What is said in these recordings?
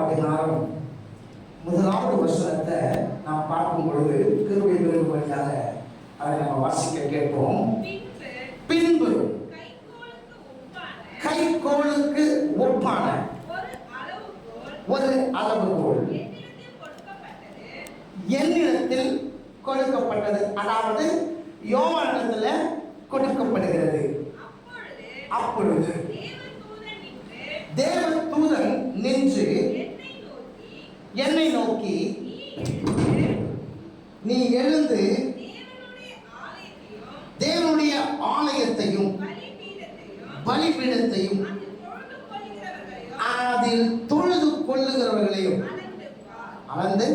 அதிகாரம் முதலாவது வசனத்தை நாம் பார்க்கும் பொழுது கிருபை பெறும்படியாக அதை நம்ம வாசிக்க கேட்போம். பின்பு கைக்கோளுக்கு ஒப்பான ஒரு அளவுகோல் என்னிடத்தில் கொடுக்கப்பட்டது. அதாவது யோவானிடத்துல கொடுக்கப்படுகிறது. அப்பொழுது தேவதூதன் நின்று என்னை நோக்கி, நீ எழுந்து தேவனுடைய ஆலயத்தையும் பலிபீடத்தையும் அதில் தொழுது கொள்ளுகிறவர்களையும் அளந்து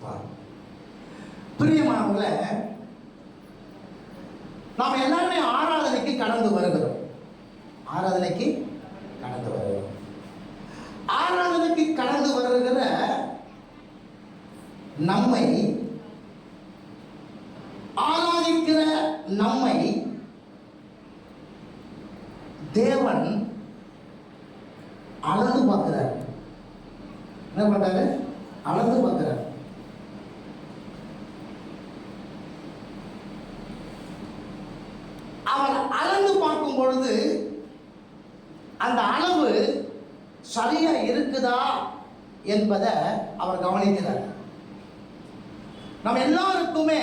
பார். பிரியமானவர்களே, நாம் எல்லாருமே ஆராதனைக்கு கடந்து வருகிறோம். ஆராதனைக்கு கடந்து வருகிறோம். ஆராதனைக்கு கடந்து வருகிற நம்மை, ஆராதிக்கிற நம்மை தேவன் அளந்து பார்க்கிறார். என்ன பண்றாரு? அளந்து பார்க்கிறார். அவர் அளந்து பார்க்கும் பொழுது அந்த அளவு சரியா இருக்குதா என்பதை அவர் கவனிக்கிறார். நம்ம எல்லாருக்குமே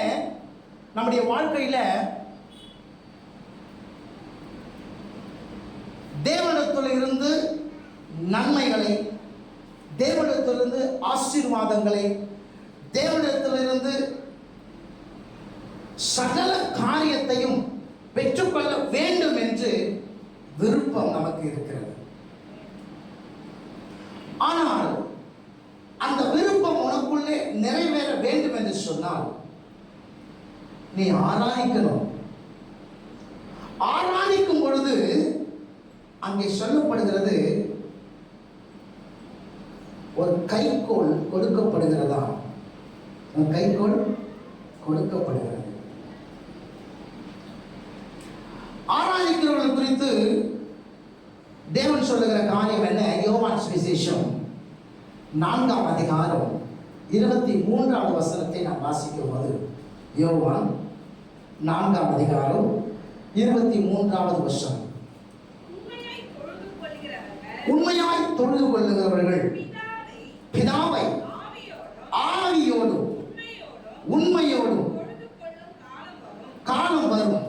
நம்முடைய வாழ்க்கையில தேவனிடத்தில் இருந்து நன்மைகளை, தேவனிடத்திலிருந்து ஆசீர்வாதங்களை, தேவனிடத்திலிருந்து சகல காரியத்தையும் பெற்றுக்கொள்ள வேண்டும் என்று விருப்பம் நமக்கு இருக்கிறது. ஆனால் அந்த விருப்பம் உனக்குள்ளே நிறைவேற வேண்டும் என்று சொன்னால் நீ ஆராதிக்கணும். ஆராதிக்கும் பொழுது அங்கே சொல்லப்படுகிறது, ஒரு கைக்கோள் கொடுக்கப்படுகிறதா? ஒரு கைக்கோள் கொடுக்கப்படுகிறது. ஆராதிக்கிறவர்கள் குறித்து தேவன் சொல்லுகிற காரியம் என்ன? யோவான் சுவிசேஷம் 4ஆம் அதிகாரம் 23வது வசனத்தை நாம் வாசிக்கும் போது, யோவான் 4ஆம் அதிகாரம் 23வது வசனம், உண்மையாய் தொழுது கொள்ளுகிறவர்கள் பிதாவை ஆவியோடும் உண்மையோடும் காலம் வரும்.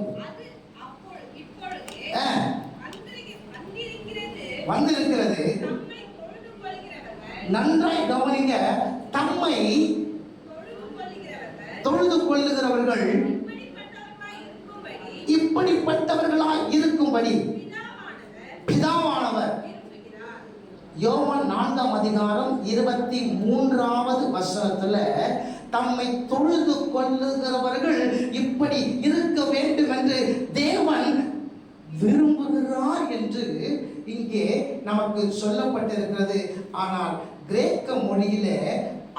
வந்திருக்கிறது. நன்றாய் கவனிங்க. தம்மை தொழுது கொள்ளுகிறவர்கள் இப்படிப்பட்டவர்களாய் இருக்கும்படி பிதாவானவர், யோவான் 4ஆம் அதிகாரம் 23வது வசனத்துல தம்மை தொழுது கொள்ளுகிறவர்கள் இப்படி இருக்க வேண்டும் என்று தேவன் விரும்புகிறார் என்று இங்கே நமக்கு சொல்லப்பட்டிருக்கிறது. ஆனால் கிரேக்க மொழியில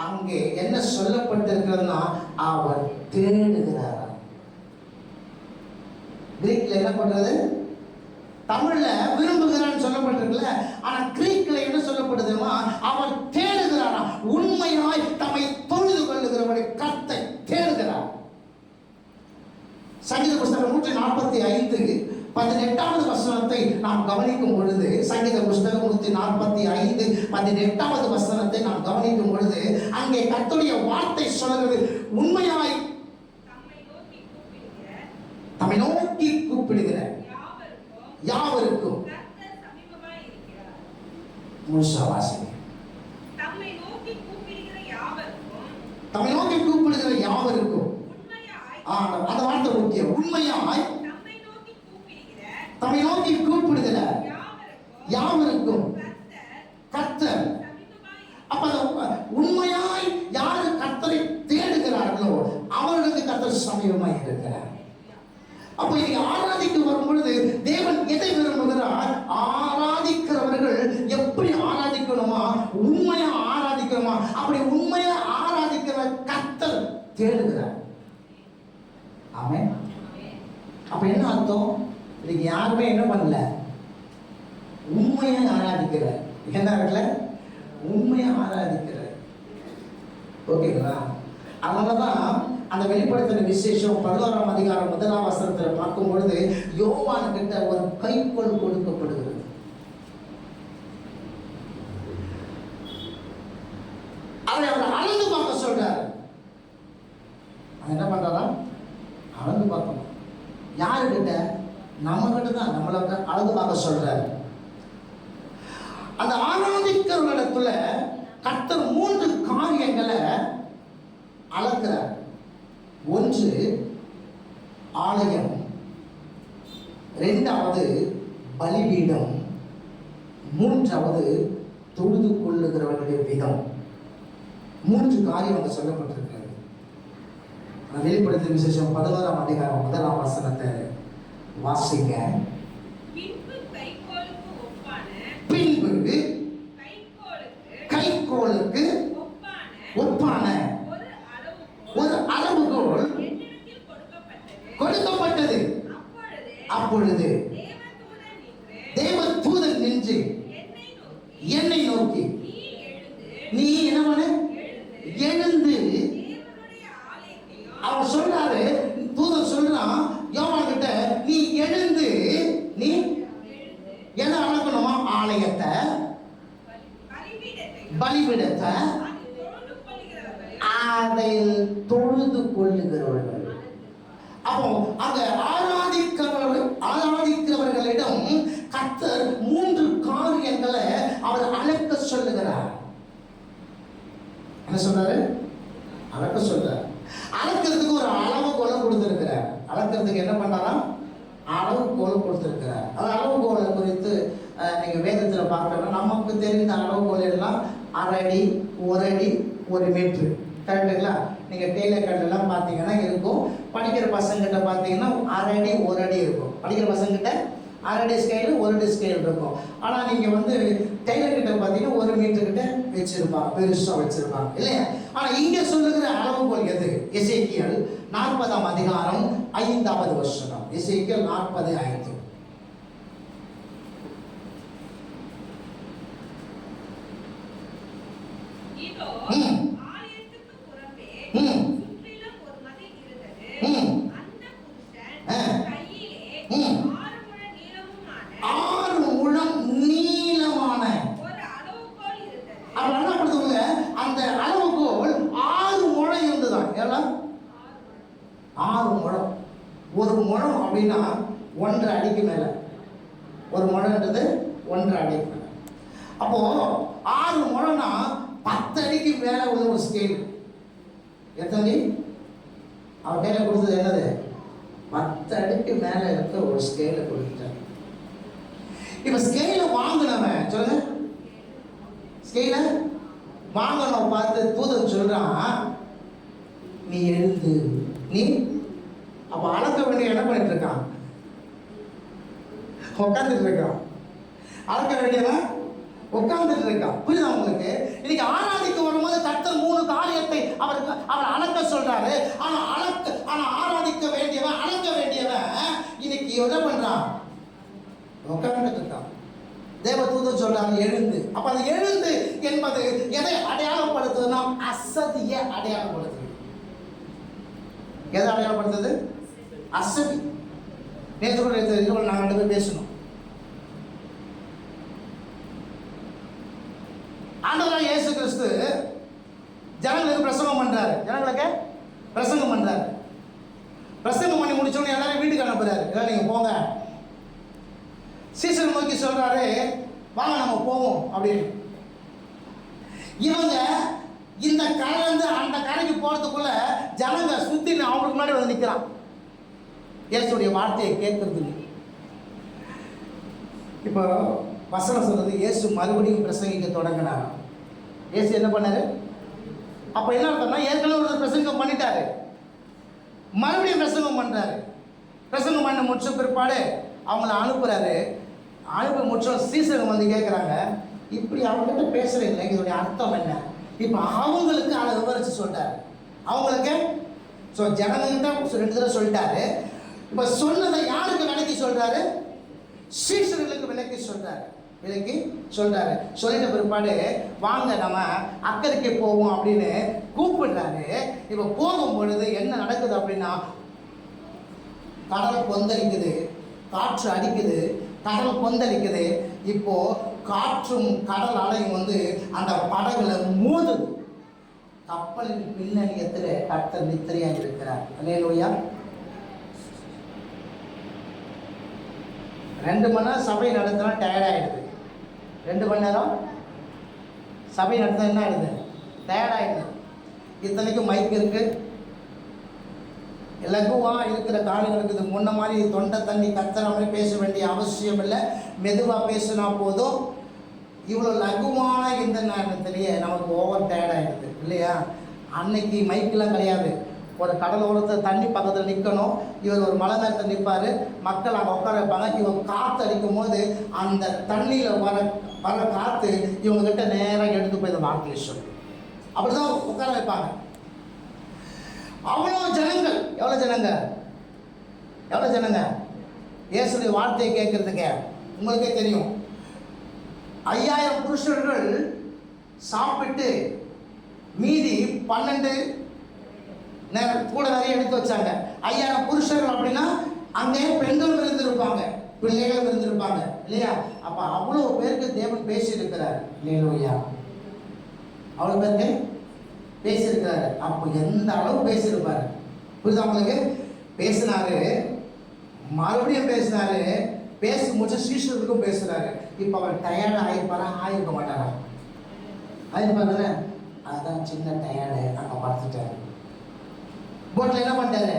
அங்கே என்ன சொல்லப்பட்டிருக்கிறதுனா, அவர் தேடுகிறார். கிரீக்ல என்ன பண்றது? தமிழ்ல விரும்புகிறான்னு சொல்லப்பட்டிருக்கல, ஆனா கிரீக்ல என்ன சொல்லப்படுதுன்னா, அவர் தேடுகிறாரா. உண்மையாய் தம்மை தொழுது கொள்ளுகிறவரை கர்த்தர் தேடுகிறார். சங்கீத புஸ்தகம் 145 18வது வசனத்தை நாம் கவனிக்கும் பொழுது, சங்கீத புஸ்தகம் 145 18வது வசனத்தை நாம் கவனிக்கும் பொழுது, அங்கே கர்த்தருடைய வார்த்தை சொல்கிறது, உண்மையாய் தம்மை நோக்கி கூப்பிடுகிற யாவருக்கும். தம்மை நோக்கி கூப்பிடுகிற யாவருக்கும். அந்த வார்த்தை முக்கியம். உண்மையாய் தம்மை நோக்கி கூப்பிடுகிற யாவருக்கும் கர்த்தர். அப்ப உண்மையாய் யாரு கர்த்தரை தேடுகிறார்களோ அவர்களுக்கு கர்த்தர் சமீபமாய் இருக்கிறார். அப்ப இதை ஆராதிக்க வரும் பொழுது தேவன் எதை விரும்புகிறார்? ஆராதிக்கிறவர்கள் எப்படி ஆராதிக்கணுமா? உண்மையா ஆராதிக்கணுமா? அப்படி உண்மையா ஆராதிக்கிற கர்த்தர் தேடுகிறார். ஆமென். அப்ப என்ன அர்த்தம்? இன்னைக்கு யாருமே என்ன பண்ணல? உண்மையா ஆராதிக்கிற. என்ன இருக்குல்ல? உண்மையா ஓகேங்களா? அதனாலதான் அந்த வெளிப்படுத்தின விசேஷம் 11ஆம் அதிகாரம் 1ஆம் வசனத்துல பார்க்கும் பொழுது யோவான் கிட்ட ஒரு கைக்கோல் கொடுக்கப்படுகிறது. அதை அவர் அளந்து பார்க்க சொல்றாரு. என்ன பண்றாரா? அளந்து பார்க்கணும். யாருக்கிட்ட? நம்ம கிட்ட தான். நம்மள அளந்து பார்க்க சொல்றாரு. அந்த ஆராதிக்கிறவர்களிடத்துல கர்த்தர் 3 காரியங்களை அளக்கிறார். ஒன்று ஆலயம், 2வது பலிபீடம், 3வது தொழுது கொள்ளுகிறவர்களுடைய விதம். 3 காரியம் அங்க சொல்லப்பட்டிருக்கிறது. வெளிப்படுத்தின விசேஷம் 11ஆம் அதிகாரம் 1ஆம் வசனத்தை வாசிங்க. பின்பு கைக்கோளுக்கு ஒப்பான ஒரு அளவுகோல் கொடுக்கப்பட்டது. அப்பொழுது தேவதூதன் நின்று என்னை நோக்கி, நீ என்ன பண்ண? எழுந்து. அவர் சொல்றாரு, தூதன் சொல்றான் யோவான் கிட்ட, நீ எழுந்து, நீ எதை அளக்கணுமா? ஆலயத்தை, பலிபீடத்தை, அதை தொழுது கொள்ளுகிறவர்கள். அப்போ அங்க ஆராதிக்கிறவர்களிடம் கர்த்தர் 3 காரியங்களை அவர் அளக்க சொல்லுகிறார். என்ன சொல்றாரு? அளக்க சொல்றார். அளக்கிறதுக்கு ஒரு அளவுகோலை கொடுத்திருக்கிறார். அளக்கிறதுக்கு என்ன பண்ணாரா? அளவுகோலை கொடுத்திருக்கிறார். அந்த அளவுகோலை குறித்து நீங்க வேதத்துல பார்க்கணும். நமக்கு தெரிந்த அளவுகோல் எல்லாம் 1/2 அடி, 1 அடி, 1 மீட்டர். கரெக்டுங்களா? நீங்க டெய்லர் கடைலாம் பார்த்தீங்கன்னா இருக்கும். படிக்கிற பசங்கிட்ட பார்த்தீங்கன்னா 1/2 அடி, 1 அடி இருக்கும். படிக்கிற பசங்கிட்ட 1/2 அடி ஸ்கேலு, 1 அடி ஸ்கேல் இருக்கும். ஆனால் நீங்கள் வந்து டெய்லர் கிட்ட பார்த்தீங்கன்னா 1 மீட்டர் கிட்ட வச்சிருப்பாங்க, பெருசாக வச்சிருப்பாங்க இல்லையா? ஆனால் இங்கே சொல்லுகிற அளவுகோல் எது? எசேக்கியேல் 40ஆம் அதிகாரம் 5வது வசனம். எசேக்கியேல் 40:5. அந்த அளவுகோல் 6 முழம் இருந்துதான். 6 முழம். 1 முழம் அப்படின்னா 1.5 அடிக்கு மேல. 1 முழம்ன்றது 1.5 அடிக்கு மேல. அப்போ 6 முழம்னா 10 அடிக்கு மேல உள்ள ஒரு ஸ்கேல். எத்தனை? அவர் கையில கொடுத்தது என்னது? 10 அடிக்கு மேல இருக்க ஒரு ஸ்கேலை கொடுத்துட்டார். இப்ப ஸ்கேலை வாங்கினவன் சொல்லுங்க, ஸ்கேல வாங்கணும் பார்த்து தூதன் சொல்றான், நீ எழுந்து, நீ அப்ப அளக்க வேண்டிய என்ன பண்ணிட்டு இருக்கான்? உட்காந்துட்டு இருக்கான். அளக்க வேண்டியவன் உட்கார்ந்துட்டு இருக்கான். புரியுதா உங்களுக்கு? இன்னைக்கு ஆராதிக்க வரும்போது கர்த்தர் 3 காரியத்தை அவர் அளக்க சொல்றாரு. ஆனா ஆராதிக்க வேண்டியவன், அளக்க வேண்டியவன் இன்னைக்கு என்ன பண்றான்? உட்கார்ந்துட்டு இருக்கான். தேவதூதன் சொல்றாங்க எழுந்து. அப்ப அது எழுந்து என்பது எதை அடையாளப்படுத்துதுன்னா அசதியை அடையாளப்படுத்துது. எதை அடையாளப்படுத்துது? அசதி. நேற்று கூட நாங்கள் 2 பேர் பேசணும். ஆண்டவராக இயேசு கிறிஸ்து ஜனங்களுக்கு பிரசங்கம் பண்றாரு. ஜனங்களுக்கு பிரசங்கம் பண்றாரு. பிரசங்கம் பண்ணி முடிச்சோடனே எல்லாரும் வீட்டுக்கு அனுப்புறாரு. எல்லாம் நீங்க போங்க. சீசன் நோக்கி சொல்றாரு, வாங்க நம்ம போவோம் அப்படின்னு. இவங்க இந்த கரையிலிருந்து அந்த கரைக்கு போறதுக்குள்ள ஜனங்க சுத்தி அவங்களுக்கு முன்னாடி வந்து நிக்கிறான். இயேசுடைய வார்த்தையை கேட்கறதுக்கு. இப்போ வசனம் சொல்றது, இயேசு மறுபடியும் பிரசங்கிக்க தொடங்கினார். இயேசு என்ன பண்ணாரு? அப்ப என்ன அர்த்தம்னா, ஏற்கனவே ஒரு பிரசங்கம் பண்ணிட்டாரு, மறுபடியும் பிரசங்கம் பண்றாரு. பிரசங்கம் பண்ண முடிச்ச பிற்பாடு அவங்கள அனுப்புறாரு. அனுப்பி முடிச்சோம் சீசர்கள் வந்து கேட்குறாங்க, இப்படி அவங்ககிட்ட பேசுறீங்களே, இதோடைய அர்த்தம் என்ன? இப்போ அவங்களுக்கு அதை விவரிச்சு சொல்லிட்டாரு. அவங்களுக்கு ஜனங்கிட்ட 2 தடவை சொல்லிட்டாரு. இப்போ சொன்னதை யாருக்கு விளக்கி சொல்றாரு? சீசர்களுக்கு விளக்கி சொல்றாரு. விலைக்கு சொல்றாரு. சொல்லிட்ட பிற்பாடு வாங்க நம்ம அக்கறைக்கு போவோம் அப்படின்னு கூப்பிடுறாரு. இப்போ போகும் பொழுது என்ன நடக்குது அப்படின்னா, கடல் கொந்தளிக்குது, காற்று அடிக்குது, கடல் கொந்தளிக்குது. இப்போ காற்றும் கடல் அலையும் அந்த படகுல மோதுது. கப்பலின் பின்னணியத்தில் கர்த்தர் நித்திரையாக இருக்கிறார். அல்லேலூயா. 2 மணி நேரம் சபை நடத்தினா டயர்டாயிடுது. 2 மணி நேரம் சபை நடத்தினா என்ன ஆயிடுது? டயர்டாயிடுது. இத்தனைக்கும் மைக் இருக்கு, லகுவாக இருக்கிற காரியங்களுக்கு இது முன்ன மாதிரி தொண்டை தண்ணி கத்துற மாதிரி பேச வேண்டிய அவசியம் இல்லை. மெதுவாக பேசினா போதும். இவ்வளோ லகுவான இந்த நேரத்திலேயே நமக்கு ஓவர் டயர்டாகிடுது இல்லையா? அன்னைக்கு மைக்கெலாம் கிடையாது. ஒரு கடலோரத்தை தண்ணி பக்கத்தில் நிற்கணும். இவர் ஒரு மலை நேரத்தில் நிற்பார், மக்கள் அங்கே உட்கார வைப்பாங்க. இவங்க காற்று அடிக்கும் போது அந்த தண்ணியில் வர காற்று இவங்ககிட்ட நேராக எடுத்து போய் இந்த வார்த்தையை சொல்லி அப்படி தான் உட்கார வைப்பாங்க. அவ்வளோ ஜனங்கள். எவ்வளோ ஜனங்க இயேசுடைய வார்த்தையை கேட்கறதுக்கு உங்களுக்கே தெரியும். 5000 புருஷர்கள் சாப்பிட்டு மீதி 12 கூட நிறைய எடுத்து வச்சாங்க. 5000 புருஷர்கள் அப்படின்னா அங்கே பெண்கள் இருந்திருப்பாங்க, பிள்ளைகள் இருந்திருப்பாங்க இல்லையா? அப்போ அவ்வளோ பேருக்கு தேவன் பேசியிருக்கிறார். இல்லையா? அவ்வளோ பேருக்கு பேசியிருக்கிறாரு. அப்போ எந்த அளவு பேசியிருப்பாரு புரியுதா உங்களுக்கு? பேசினாரு, மறுபடியும் பேசினாரு, பேசி முடிச்சு சீஷர்களுக்கும் பேசுறாரு. இப்போ அவர் டயர்டு ஆயிருக்க மாட்டாரா? ஆயிருப்பாங்க. அதான் சின்ன டயர்டு, அங்கே பார்த்துட்டாரு. போட்டில் என்ன பண்ணிட்டாரு?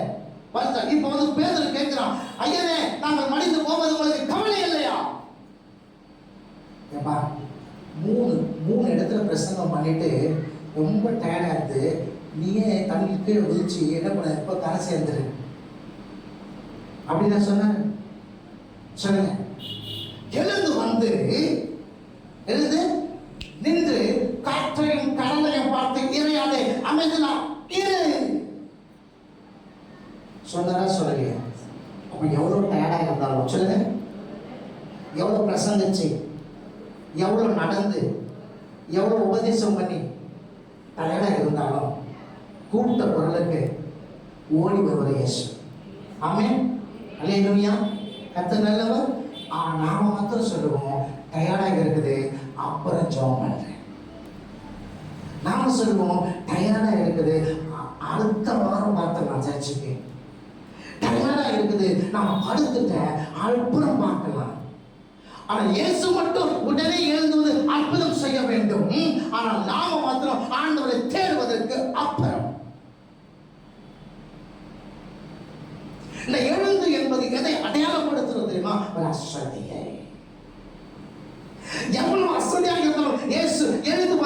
பார்த்துட்டாரு. இப்போ பேதுரு கேட்கிறான், ஐயனே நாங்கள் மடிந்து போவது உங்களுக்கு கவலை இல்லையா? ஏப்பா, மூணு இடத்துல பிரசங்கம் பண்ணிட்டு ரொம்ப டயர்டாக இருக்குது, நீயே தண்ணி கீழே குதிச்சு என்ன பண்ண, இப்போ கரை சேர்ந்துரு அப்படின்னு நான் சொன்னேன். சொல்லுங்க. எழுந்து நின்று காற்றையும் கடலையும் பார்த்து இறையாதே, அமைதினா இரு சொன்னதா சொல்லலையா? அப்ப எவ்வளவு டயர்டாக இருந்தாலும் சொல்லுங்க, எவ்வளவு பிரசங்கிச்சு, எவ்வளவு நடந்து, எவ்வளவு உபதேசம் பண்ணி டயர்டாக இருந்தாலும் கூப்பிட்ட குரலுக்கு ஓடி வருவது இயேசு. ஆமென். அல்லேலூயா. கர்த்தர் நல்லவர். நாம மாத்திரம் சொல்லுவோம் டயர்டாக இருக்குது, அப்புறம் ஜெபம் பண்றேன். நாம சொல்லுவோம் டயர்டாக இருக்குது, அடுத்த வாரம் பார்த்துக்கலாம் சர்ச்சுக்கு. டயர்டாக இருக்குது, நான் படுத்துட்டேன், அற்புதம் பார்க்கலாம். ஆனால் இயேசு மட்டும் உடனே எழுந்து அற்புதம் செய்ய வேண்டும். ஆனால் நாம மாத்திரம் ஆண்டவரை தேடுவதற்கு அப்புறம். இந்த எழுந்து என்பது எதை அடையாளப்படுத்துறது தெரியுமா? ஒரு அசதியை. எவ்வளவு அசதியாக இருந்தாலும் இயேசு எழுந்து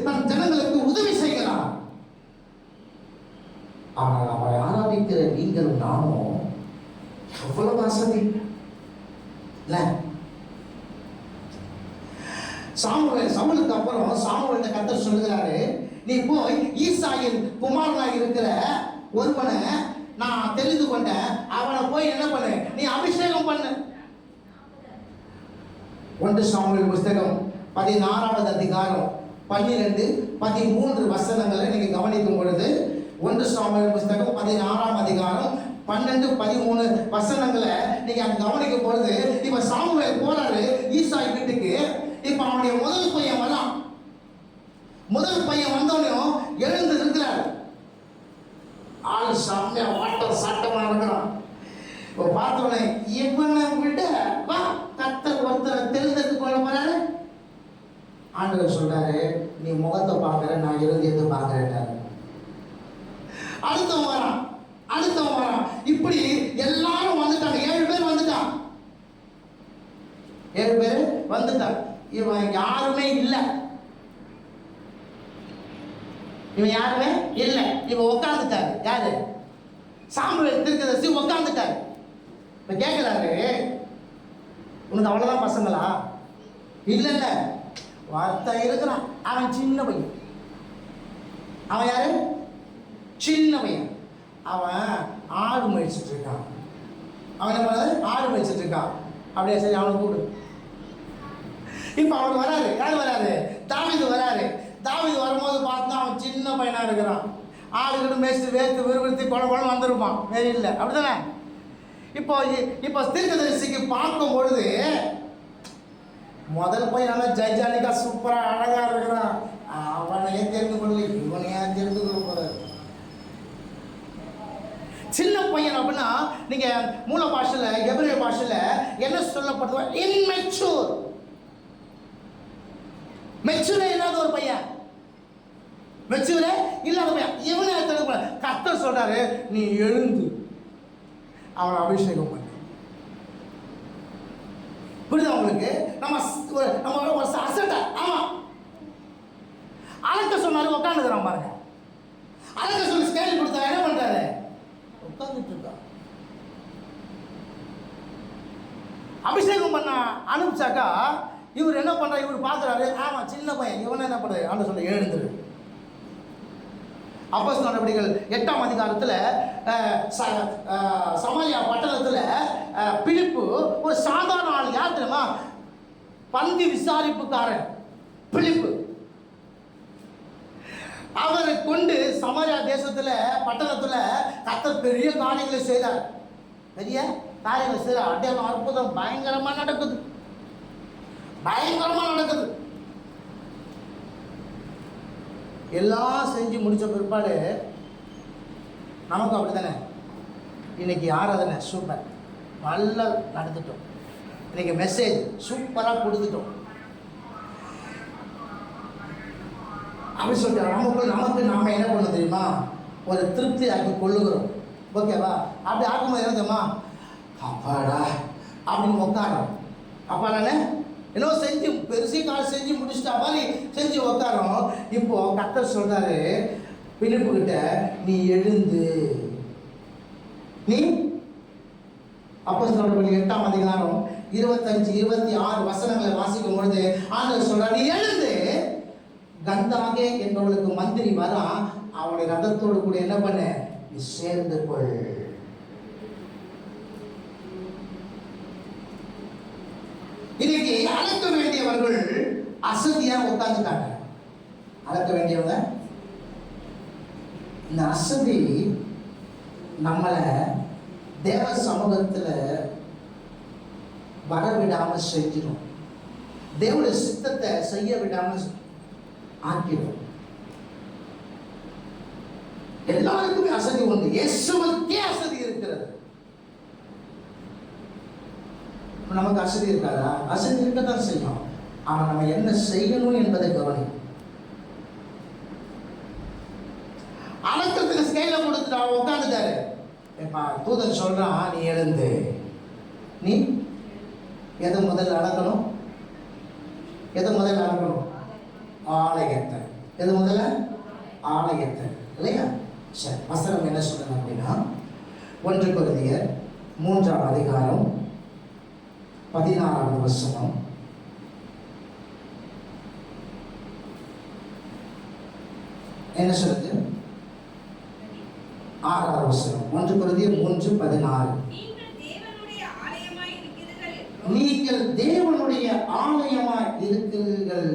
தன் ஜனங்களுக்கு உதவி செய்கிறார். ஆனால் அவரை ஆராதிக்கிற நீங்களும் நானும் எவ்வளவு அசதி இல்ல? சவுலுக்கு அப்புறம் சாமுவேல்கிட்ட கர்த்தர் சொல்லுகிறாரு, நீ போய் ஈசாயின் குமாரனாக இருக்கிற ஒருவனை நான் தெரிந்து கொண்டேன், அவனை போய் என்ன பண்ணு, நீ அபிஷேகம் பண்ணு. 1 சாமுவேல் புஸ்தகம் 16வது அதிகாரம் 12, 13 வசனங்களை நீங்க கவனிக்கும் பொழுது, 1 சாமுவேல் புஸ்தகம் 16ஆம் அதிகாரம் 12, 13 வசனங்களை நீங்க கவனிக்கும் பொழுது, இப்ப சாமுவேல் போறாரு ஈசாய் வீட்டுக்கு. இப்ப அவனுடைய முதல் பையன் வரான். முதல் பையன் வந்தோடனையும் எழுந்து இருக்கிறார். ஆள் சாமியா வாட்டம் சாட்டமா இருக்கிறான். இப்போ பார்த்தோன்னே இவனை விட வா கர்த்தர் ஒருத்தரை தெரிந்தெடுத்து கொள்ள போறாரு. ஆண்டவர் சொல்றாரு, நீ முகத்தை பார்க்கற, நான் இருதயத்தை பார்க்கிறேன். அடுத்தவன் வரான். இப்படி எல்லாரும் வந்துட்டாங்க. 7 பேர் வந்துட்டான். 7 பேர் வந்துட்டான். இவன் யாருமே இல்லை. இவன் உட்கார்ந்துட்டாரு. யாரு? சாமுவேல் தீர்க்கதரிசி உட்கார்ந்துட்டாரு. இப்ப கேட்கிறாரு, உனக்கு அவ்வளவுதான் பசங்களா? இல்ல வார்த்தை இருக்கிறான். அவன் சின்ன பையன். அவன் யாரு? சின்ன பையன். அவன் ஆடு மேய்ச்சிட்டு இருக்கான். அவன் என்ன பண்ணாரு? ஆடு மேய்ச்சிட்டு இருக்கான். அப்படியே சரி, அவனை கூப்பிடு. இப்போ அவர் வராரு. யார் வராரு? தாவீது வராரு. தாவீது வரும்போது பார்த்தா அவன் சின்ன பையனாக இருக்கிறான். ஆளுகிட்ட மேய்ச்சி வேர்த்து விறுவிறுத்தி குழம்பு வந்துருப்பான். வேறு இல்லை, அப்படிதானே? இப்போ தீர்க்கதரிசிக்கு பார்க்கும் பொழுது முதல் பையன் நல்லா ஜெய்ஜாலிக்கா சூப்பராக அழகாக இருக்கிறான். அவனையே தெரிந்து கொள்ளு, இவனையே தெரிந்து கொள்ள போறாரு. சின்ன பையன் அப்படின்னா நீங்க மூல பாஷையில் எபிரேய பாஷையில் என்ன சொல்லப்படுது? இன்மெச்சூர். மெச்சூரே இல்லாத ஒரு பையன், மெச்சூரே இல்லாத பையன். இவனை கர்த்தர் சொல்றாரு, நீ எழுந்து அவனை அபிஷேகம் பண்ணு. புரியுதா உங்களுக்கு? நம்ம ஒரு அசட்டை. ஆமா, அழக்க சொன்னாரு, உட்காந்துக்கிறான் பாருங்க. அழக்க சொல்லி ஸ்கேல் கொடுத்தா என்ன பண்றாரு? உட்காந்துட்டு இருக்கா. அபிஷேகம் பண்ண அனுப்பிச்சாக்கா இவர் என்ன பண்றாரு? இவர் பார்க்குறாரு, ஆமா சின்ன பையன், இவனை என்ன பண்றாரு? ஆண்டு சொல்ல எழுந்துரு. அப்போஸ்தலர் நடவடிக்கைகள் 8ஆம் அதிகாரத்தில் சமாரியா பட்டணத்தில் பிலிப்பு ஒரு சாதாரண ஆள். யார் தெரியுமா? பந்தி விசாரிப்புக்காரன் பிலிப்பு. அவரை கொண்டு சமாரியா தேசத்தில் பட்டணத்தில் கர்த்தர் பெரிய காரியங்களை செய்தார். பெரிய காரியங்களை செய்தார். அடையாளம் அற்புதம் பயங்கரமாக நடக்குது, பயங்கரமாக நடக்குது. எல்லாம் செஞ்சு முடித்த பிற்பாடு நமக்கு அப்படி தானே. இன்னைக்கு ஆராதனை சூப்பர், நல்லா நடந்துட்டோம். இன்னைக்கு மெசேஜ் சூப்பராக கொடுத்துட்டோம் அப்படின்னு சொல்லிட்டு நமக்கு நாம் என்ன பண்ண தெரியுமா? ஒரு திருப்தி ஆக்கி கொள்ளுகிறோம். ஓகேவா? அப்படி ஆக்கும்போது என்ன தெரியுமா? அப்பாடா அப்படின்னு உட்காரோம். அப்பாடானே ஏன்னோ செஞ்சு பெருசி கால் செஞ்சு முடிச்சுட்டா மாதிரி செஞ்சு உட்காரோம். இப்போ கர்த்தர் சொல்றாரு பிலிப்பு கிட்ட, நீ எழுந்து. நீ அப்போஸ்தலர் நடவடிக்கைகள் 8ஆம் அதிகாரம் 25, 26 வசனங்களை வாசிக்கும் பொழுது ஆண்டவர் சொல்றாரு, நீ எழுந்து கந்தாகே என்பவளுக்கு மந்திரி வரா, அவனுடைய ரதத்தோடு கூட என்ன பண்ண, நீ சேர்ந்து கொள். இன்னைக்கு அழைக்க வேண்டியவர்கள் அசதியா உட்கார்ந்துட்டாங்க. அழைக்க வேண்டியவங்க இந்த அசதி நம்மளை தேவ சமூகத்தில் வரவிடாம செஞ்சிடும். தேவனுடைய சித்தத்தை செய்ய விடாம ஆக்கிடும். எல்லாருக்குமே அசதி உண்டு. இயேசுவுக்கே அசதி இருக்கிறது. நமக்கு அசதி இருக்காதா? அசதி இருக்கத்தான் செய்யும். ஆனால் நம்ம என்ன செய்யணும் என்பதை கவனி. அழைக்கிறதுக்கு ஸ்கைல கொடுத்துட்டு அவன் உட்காந்துட்டாரு. தூதன் சொல்றான், நீ எழுந்து. நீ எதை முதல்ல அடக்கணும்? எதை முதல்ல அடக்கணும்? ஆலயத்தை. எது முதல்ல? ஆலயத்தை, இல்லையா? சரி, வசனம் என்ன சொல்றேன் அப்படின்னா 1 கொரிந்தியர் 3ஆம் அதிகாரம் 16ஆவது வசனம். என்ன சொல்லுது? 6ஆவது வசனம். 1 கொரிந்தியர் 3:16. நீங்கள் தேவனுடைய ஆலயமாய் இருக்கிறீர்கள்.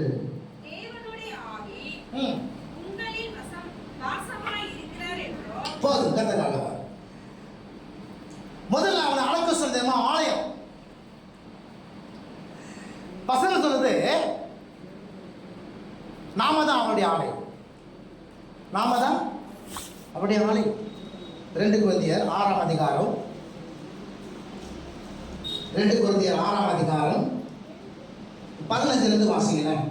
போதும், கத்தக்காக முதல்ல அவனை அழைக்க சொல்லுமா ஆலயம். வசனம் சொல்லுது, நாம தான் அவனுடைய ஆலயம். நாம தான் அவருடைய ஆலயம். 2 கொரிந்தியர் 6ஆம் அதிகாரம் 2 கொரிந்தியர் 6ஆம் அதிகாரம் 15 வாசிங்களேன்.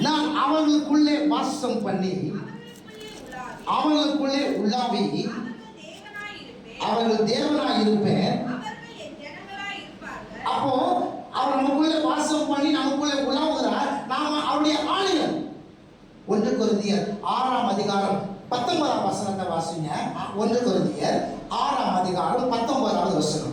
நான் அவர்களுக்குள்ளே வாசம் பண்ணி அவர்களுக்குள்ளே உலாவி அவர்கள் தேவனாய் இருப்பேன். அப்போ அவர் நமக்குள்ளே வாசம் பண்ணி நமக்குள்ளே உலாவுகிறார். நாம அவருடைய ஆலயம். 1 கொரிந்தியர் 6ஆம் அதிகாரம் 19ஆம் வசனத்தை வாசிங்க. 1 கொரிந்தியர் 6ஆம் அதிகாரம் 19ஆவது வசனம்.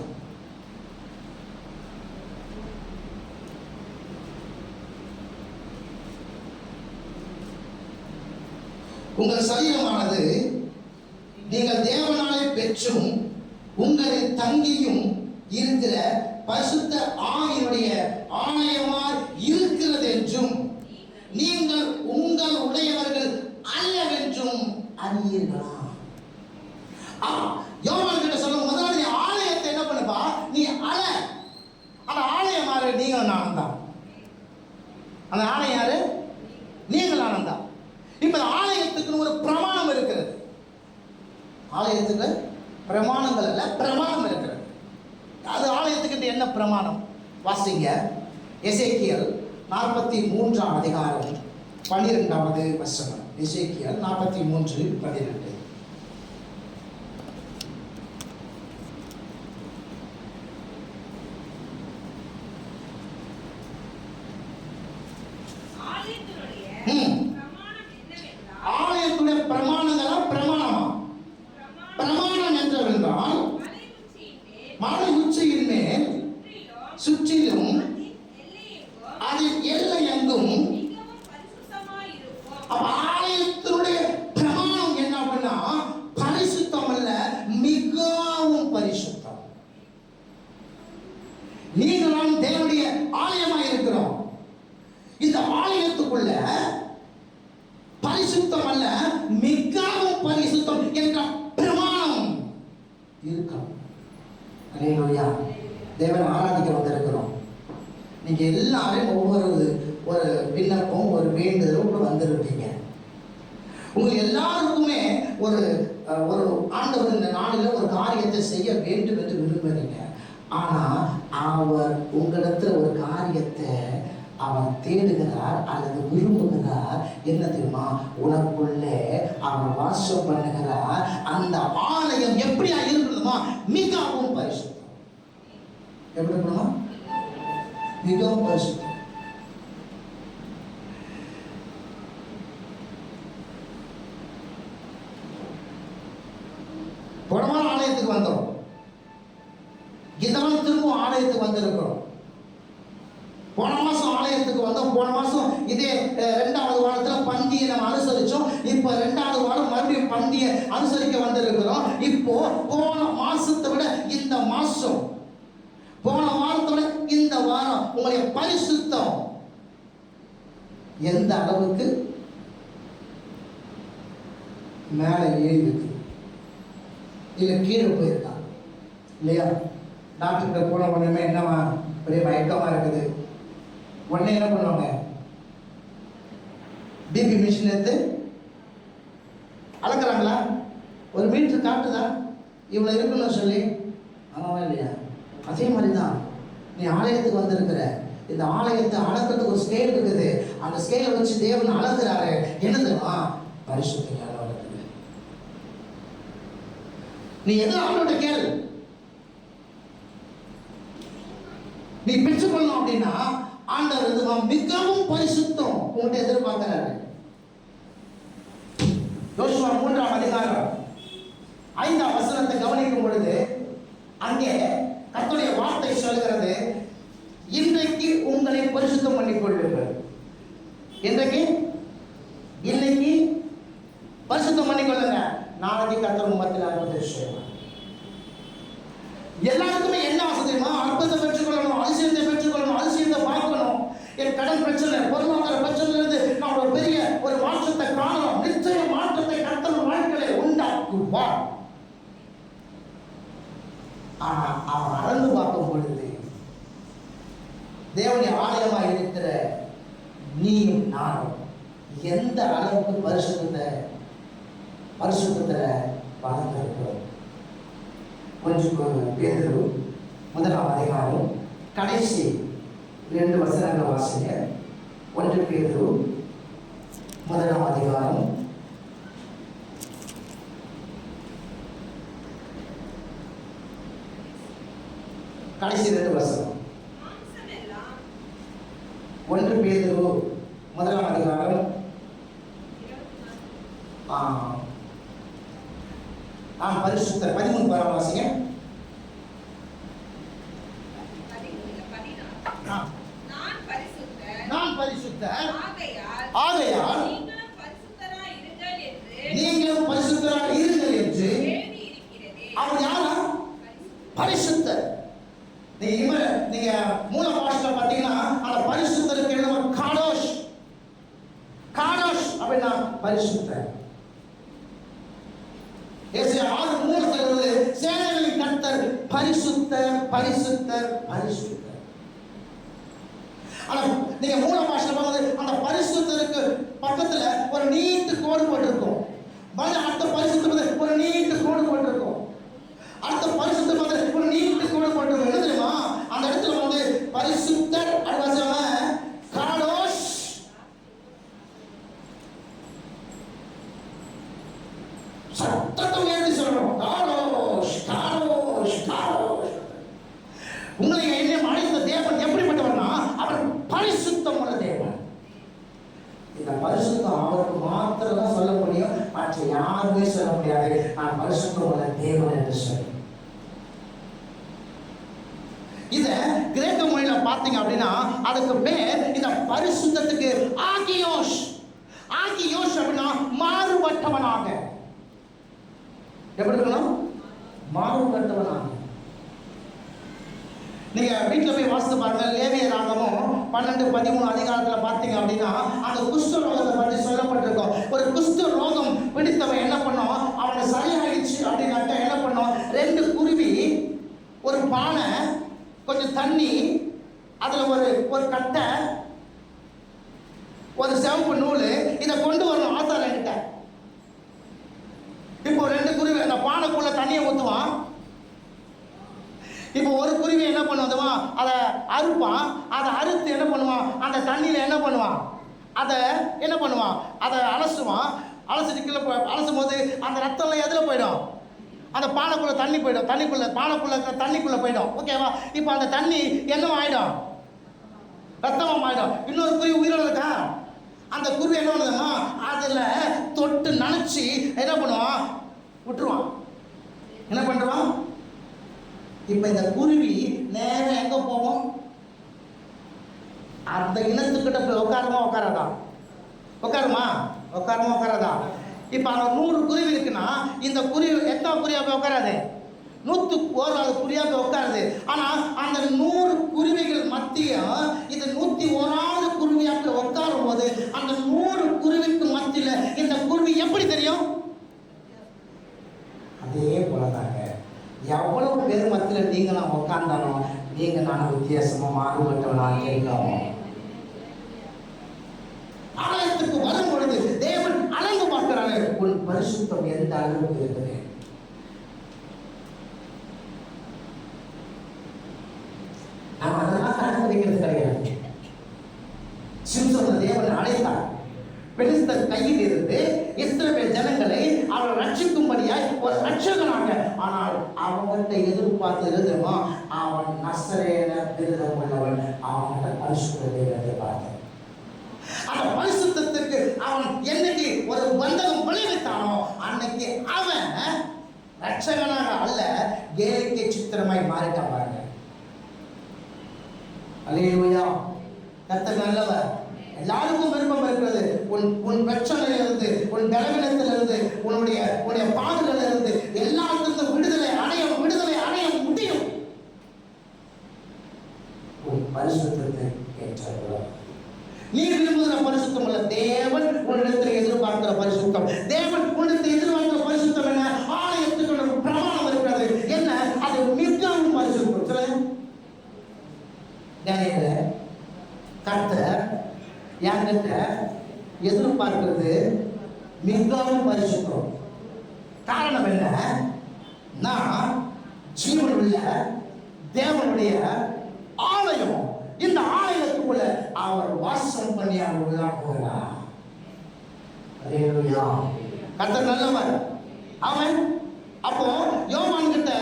உங்கள் சரீரமானது நீங்கள் தேவனாலே பெற்றும் உங்களில் தங்கியும் இருக்கிற பரிசுத்த ஆவியினுடைய ஆலயமாய் இருக்கிறது என்றும் நீங்கள் உங்கள் உடையவர்கள் அல்லவென்றும் அறியீர்களா? யோவான் கிட்ட சொல்லும் முதல்ல நீ ஆலயத்தை என்ன பண்ணுப்பா, நீ அல. அந்த ஆலயம் யாரு? நீங்கள் நானும் தான். அந்த ஆலயம் யாரு? நீங்கள் நானும் தான். இப்ப ஆலயத்துக்கு ஒரு பிரமாணம் இருக்கிறது. ஆலயத்துக்கு பிரமாணங்கள் அல்ல, பிரமாணம் இருக்கிறது. அது ஆலயத்துக்கு என்ன பிரமாணம்? வாசிங்க. எசேக்கியேல் 43ஆம் அதிகாரம் 12வது வசனம். எசேக்கியேல் 43:12. ஆலயத்துடைய பிரமாணங்களா? பிரமாணமா? பிரமாணம் என்றால் மலை உச்சியின் மேல் சுற்றிலும் அதில் எல்லை எங்கும். ஆலயத்தினுடைய பிரமாணம் என்ன அப்படின்னா, பரிசுத்தம் அல்ல, மிகவும் பரிசுத்தம். நீங்களும் தேவனுடைய ஆலயமாக இருக்கிறோம். இந்த ஆலயத்துக்குள்ள பரிசுத்தம் அல்ல, மிகவும் பரிசுத்தம் என்ற பிரமாணம் இருக்கும். அல்லேலூயா. தேவனை ஆராதிக்க வந்திருக்கிறோம். நீங்க எல்லாரும் ஒவ்வொரு ஒரு விண்ணப்பம், ஒரு வேண்டுதலும் வந்திருப்பீங்க. உங்க எல்லாருக்குமே ஒரு ஒரு ஆண்டவர் இந்த நாளில் ஒரு காரியத்தை செய்ய வேண்டும் என்று விரும்புறீங்க. ஆனா அவர் உங்களிடத்துல ஒரு காரியத்தை அவன் தேடுகிறார் அல்லது விரும்புகிறார். என்ன தெரியுமா? உனக்குள்ளே அவன் வாசம் பண்ணுகிறார். அந்த ஆலயம் எப்படியா இருக்கணுமா? மிகவும் பரிசுத்தம். எப்படி இருக்கணுமா? மிகவும் பரிசுத்தம். போன ஆலயத்துக்கு வந்தோம். இதெல்லாம் திரும்ப ஆலயத்துக்கு வந்திருக்கிறோம். போன மாசம் ஆலயத்துக்கு வந்தோம். போன மாசம் இதே 2வது வாரத்தில் பந்தியை நம்ம அனுசரிச்சோம். இப்போ 2வது வாரம் மறுபடியும் பந்தியை அனுசரிக்க வந்திருக்கிறோம். இப்போ போன மாசத்தை விட இந்த மாசம், போன வாரத்தோட இந்த வாரம் உங்களுடைய பரிசுத்தம் எந்த அளவுக்கு மேலே ஏறி இருக்கு, இல்லை கீழே போயிருக்கா இல்லையா? டாக்டர்கிட்ட போன உடனே என்னவா, பெரிய மயக்கமா இருக்குது. உடனே என்ன பண்ணுவாங்க? பிபி மிஷின் எடுத்து அளக்குறாங்களா? ஒரு மீட்டர் காட்டுதா இவ்வளோ இருக்குன்னு சொல்லி? ஆமாவா இல்லையா? அதே மாதிரி தான் நீ ஆலயத்துக்கு வந்திருக்கிற. இந்த ஆலயத்தை அளக்கிறதுக்கு ஒரு ஸ்கேல் இருக்குது. அந்த ஸ்கேலை வச்சு தேவன் அளக்குறாரு. என்னதுமா? பரிசுத்த அளவுக்கு. நீ எது அவனோட கேள், நீ பெற்றுக்கொள்ளணும் அப்படின்னா ஆண்டவர் மிகவும் பரிசுத்தம் உங்கள்கிட்ட எதிர்பார்க்கிறாரு. யோசுவா 3ஆம் அதிகாரம் 5ஆம் வசனத்தை கவனிக்கும் பொழுது அங்கே கர்த்தருடைய வார்த்தை சொல்கிறது, இன்றைக்கு உங்களை பரிசுத்தம் பண்ணிக் கொள்ளுங்கள். இன்றைக்கு இன்னைக்கு பரிசுத்தம் பண்ணிக்கொள்ளுங்க. நாளைக்கு கர்த்தர் மத்தியில் அற்புதம் செய்வார். எல்லாருக்குமே என்ன ஆசை தெரியுமா? அற்புதத்தை பெற்றுக்கொள்ளணும், அதிசயத்தை பெற்றுக்கொள்ளணும், அதிசயத்தை பார்க்கணும். என் கடன் பிரச்சனை, பொருளாதார பிரச்சனையிலிருந்து நான் ஒரு பெரிய ஒரு மாற்றத்தை காணலாம். நிச்சய மாற்றத்தை கர்த்தர் வாழ்க்கையை உண்டாக்குவார். ஆனா அவன் அளந்து பார்க்கும் பொழுது தேவனுடைய ஆலயமாக இருக்கிற நீயும் நானும் எந்த அளவுக்கு பரிசுத்தத்தை வளர்ந்திருக்கிறோம். 1 பேதுரு 1ஆம் அதிகாரம் கடைசி 2 வசனங்கள் வாசிங்க. 1 பேதுரு 1ஆம் அதிகாரம் கடைசி 2 வசனம். 1 பேதுரு 1ஆம் அதிகாரம் பரிசுத்தர் 13 வாசிங்க. நான் பரிசுத்தர் ஆகையால் நீங்களும் பரிசுத்தராய் இருங்கள் என்று பரிசுத்தர். ஏசாயா 6:3 சொல்றது சேனைகளின் கர்த்தர் பரிசுத்தர் பரிசுத்தர் பரிசுத்தர். ஆனா நீங்க மூல பாஷையில பார்க்கும்போது அந்த பரிசுத்தருக்கு பக்கத்துல ஒரு நீட்டு கோடு போட்டிருக்கும். அடுத்த பரிசுத்தம் ஒரு நீட்டு கோடு போட்டிருக்கும். அடுத்த பரிசுத்தம் ஒரு நீட்டு கோடு போட்டிருக்கும். என்ன தெரியுமா? அந்த இடத்துல பரிசுத்தர் காடோஷ், சத்தத்தை உயர்த்தி சொல்லணும். காடோஷ் காடோஷ் காடோஷ். உங்களை என்னை அழைத்த தேவன் எப்படிப்பட்டவர்னா அவர் பரிசுத்தம் உள்ள தேவன். இந்த பரிசுத்தம் அவருக்கு மாத்திரம் தான் சொல்ல முடியும், மற்ற யாருமே சொல்ல முடியாது. நான் பரிசுத்தம் உள்ள தேவன் என்று சொல்லி. இத கிரேக்க மொழியில பாத்தீங்க அப்படின்னா அதுக்கு பேர் இந்த பரிசுத்தத்துக்கு ஆகியோஷ். ஆகியோஷ் அப்படின்னா மாறுபட்டவனாக. எப்படி இருக்கணும்? மாறுபட்டவனாக. நீங்க வீட்டுல போய் வாசித்து பாருங்க. லேவிய ராகமும் 12-13 அதிகாரத்துல பாத்தீங்க அப்படின்னா அந்த குஷ்ட ரோகத்தை பற்றி சொல்லப்பட்டிருக்கும். ஒரு குஷ்ட ரோகம் பிடித்தவன் என்ன பண்ணோம், அவனை சரியாயிடுச்சு அப்படின்னாக்க என்ன பண்ணோம், 2 குருவி, ஒரு பானை, கொஞ்சம் தண்ணி, அதுல ஒரு கட்டை, ஒரு சிவப்பு நூல், இதை கொண்டு வரணும் ஆசார கிட்ட. இப்போ 2 குருவி அந்த பானைக்குள்ள தண்ணியை ஊற்றுவான். இப்போ ஒரு குருவி என்ன பண்ணுவதுமா, அதை அறுப்பான். அதை அறுத்து என்ன பண்ணுவான், அந்த தண்ணியில் என்ன பண்ணுவான், அதை என்ன பண்ணுவான், அதை அலசுவான். அலசிட்டு கீழே அலசும் போது அந்த ரத்தம்லாம் எதில் போயிடும், அந்த பானைக்குள்ளே தண்ணி போயிடும். பானைக்குள்ளே தண்ணிக்குள்ளே போயிடும். ஓகேவா? இப்போ அந்த தண்ணி என்னவா ஆகிடும், ரத்தமாக ஆகிடும். இன்னொரு குருவி உயிரோடு இருக்கா, அந்த குருவி என்ன பண்ணுதுமா, அதில் தொட்டு நனைச்சி என்ன பண்ணுவான், விட்டுருவான். என்ன பண்ணுறான்? இப்ப இந்த குருவி நேரம் எங்க போவோம், அந்த இனத்துக்கிட்ட போய் உட்காராதா? உட்காராதா? இப்ப அங்க 100 குருவி இருக்குன்னா இந்த குருவி எத்தனை குருவியா போய் உட்காராது, 101 குருவியா போய் உட்காருது. ஆனா அந்த 100 குருவிகள் மத்திய இது 101வது குருவியா போய் உட்காரும் போது அந்த 100 குருவிக்கு மத்தியில இந்த குருவி எப்படி தெரியும்? அதே போலதாங்க எவ்வளவு பேர் மத்தியில் நீங்க நான் உட்கார்ந்தாலும் நீங்க நான் வித்தியாசமா மாறுபட்டவனாக இருக்கோம். ஆலயத்துக்கு வரும் பொழுது தேவன் அளந்து பார்க்கிறாரு, உன் பரிசுத்தம் எந்த அளவுக்கு இருக்குது. நாம் அதெல்லாம் கணக்கு வைக்கிறது கிடையாது. சிம்சோன் தேவன் அழைத்தார். பெலிஸ்தர் கையில் இருந்து இஸ்ரவேல் ஜனங்களை அவர் ரட்சிக்கும்படியாய் ஒரு ரட்சகனாக. ஆனால் அவங்கள்ட்ட எதிர்பார்த்து எழுதுமா, அவன் நசரேன விருதம் உள்ளவன், அவன்கிட்ட பரிசுத்தத்தை எதிர்பார்த்தான். அந்த பரிசுத்தத்திற்கு அவன் என்னைக்கு ஒரு பந்தகம் விளைவித்தானோ அன்னைக்கு அவன் ரட்சகனாக அல்ல கேலிக்கை சித்திரமாய் மாறிட்டான். பாருங்க. அல்லேலூயா. கர்த்தர் நல்லவர். எல்லாருக்கும் விருப்பம் இருக்கிறது. உன் பிரச்சனையிலிருந்து, உன் பலவீனத்திலிருந்து, உன்னுடைய பாடுகளிலிருந்து எல்லாத்திலிருந்து விடுதலை அடைய முடியும். உன் பரிசுத்தத்தை ஏற்றார். நீ விரும்புகிற பரிசுத்தம் அல்ல, தேவன் உன்னிடத்தில் எதிர்பார்க்கிற பரிசுத்தம். தேவன் உன்னிடத்தில் எதிர்பார்க்கிற பரிசுத்தம் என்ன? ஆலயத்துக்கு ஒரு பிரமாணம் இருக்கிறது. என்ன? அது மிகவும் பரிசுத்தம். சொல்லுங்க. கர்த்தர் என்கிட்ட எதிர்பார்க்கிறது மிகவும் பரிசுத்தம். காரணம் என்ன? நான் ஜீவனுள்ள தேவனுடைய ஆலயம். இந்த ஆலயத்துக்குள்ள அவர் வாசம் பண்ணி அவர் போகிறார். கர்த்தர் நல்லவர். அவன் அப்போ யோவான் கிட்ட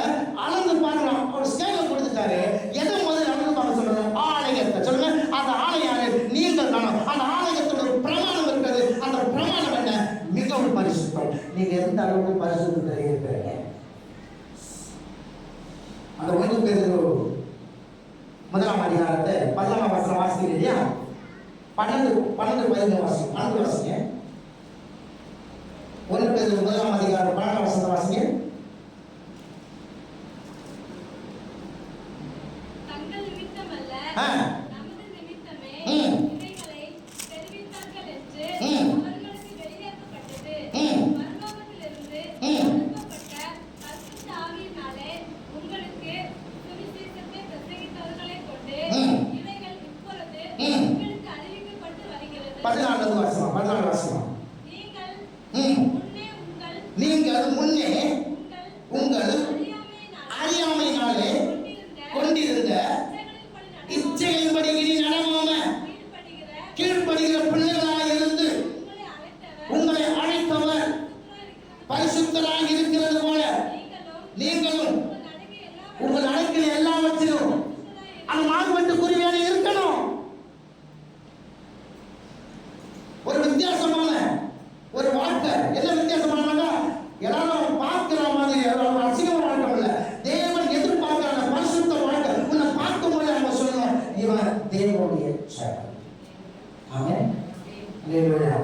அளந்து பார்க்கலாம். அவர் ஸ்கேல கொடுத்துட்டாரு. எதை முதல்ல அளந்து பார்க்க சொல்றாரு? ஆலயத்தை. சொல்லுங்க. அந்த ஆலயம் நீங்கள் தானே. அந்த ஆலயத்தோட ஒரு பிரமாணம் இருக்கிறது. அந்த பிரமாணம் என்ன? மிகவும் பரிசுத்தம். நீங்க எந்த அளவுக்கு பரிசுத்தத்தை இருக்கிறீங்க? அந்த 1 பேதுரு 1ஆம் அதிகாரத்தை 10ஆம் வசனம் வாசிக்கிறீங்க இல்லையா? 12 வாசிங்க. 12 வாசிங்க. 1 பேதுரு 1ஆம் அதிகாரம் 12ஆம் வசனத்தை வாசிங்க. நீங்கள் முன்னே உங்கள் அறியாமையினாலே கொண்டிருந்த இச்சையின்படி இனி நடவாம கீழ்ப்படுகிற பிள்ளைகளாக இருந்து உங்களை அழைத்தவர் பரிசுத்தராக இருக்கிறது போல நீங்களும் உங்கள் அழைக்கிற எல்லாவற்றிலும் அது மாறுபட்டு குறிவேலை இருக்கணும். ஒரு வித்தியாசமான ஒரு வாழ்க்கை. என்ன வித்தியாசமான எல்லாரும் பார்க்கிற மாதிரி அசிங்கமான வாழ்க்கை இல்ல. தேவன் எதிர்பார்க்கிற பரிசுத்த வாழ்க்கை. உன்னை பார்க்கும்போது அவங்க சொல்லணும், இவன் தேவனுடைய சேவன். ஆமென். அல்லேலூயா.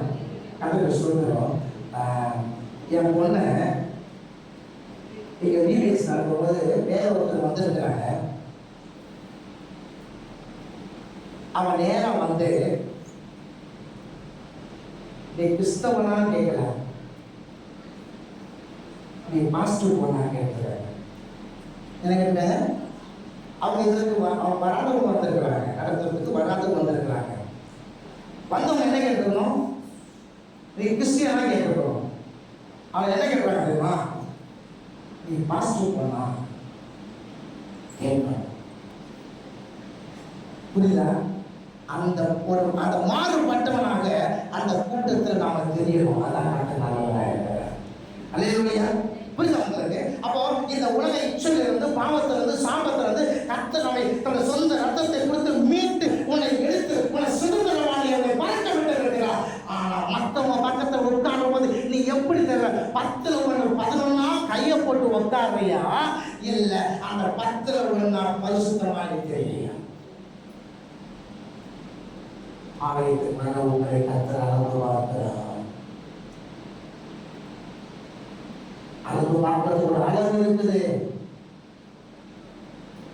அதுக்கு சொல்றோம். என் பொண்ணு இங்க விபிஎஸ் நடக்கும்போது வேற ஒருத்தர் வந்திருக்கிறாங்க. அவன் நேரம் வந்து நீ கிறிஸ்தவனா கேட்கல, நீ மாஸ்டர் போனா கேட்கிறாங்க. என்ன அவங்க இதற்கு அவன் வராதவங்க வந்திருக்கிறாங்க, நடத்துறதுக்கு வராதவங்க வந்திருக்கிறாங்க. வந்தவங்க என்ன கேட்கணும், நீ கிறிஸ்டியனா கேட்கணும். அவன் என்ன கேட்கிறாங்க தெரியுமா, நீ மாஸ்டர் போனா கேட்கணும். புரியுதா? அந்த ஒரு அந்த மாறுபட்டவனாக அந்த கூட்டத்தில் நாம தெரியணும். அதான் அல்லேலூயா. புரியுதா உங்களுக்கு? அப்போ இந்த உலக இச்சையிலிருந்து, பாவத்திலிருந்து, சாபத்திலிருந்து கர்த்தர் நம்மை தன்னுடைய சொந்த ரத்தத்தை கொடுத்து மீட்டு உன்னை எடுத்து உன்னை சுதந்திரவாளி அவனை பறக்க விட்டு இருக்கிறார். ஆனா மற்றவங்க பக்கத்தில் உட்காரும் போது நீ எப்படி தெரியல, 10ல் 1 11 கையை போட்டு உட்கார்றியா, இல்ல அந்த 10ல் 1 பரிசுத்தமாக இருக்கிறியா? ஆலயத்துக்கு மேல உங்களை கர்த்தர் அளவு பார்க்கிறார். அளவு பார்க்கறது ஒரு அளவு இருக்குது.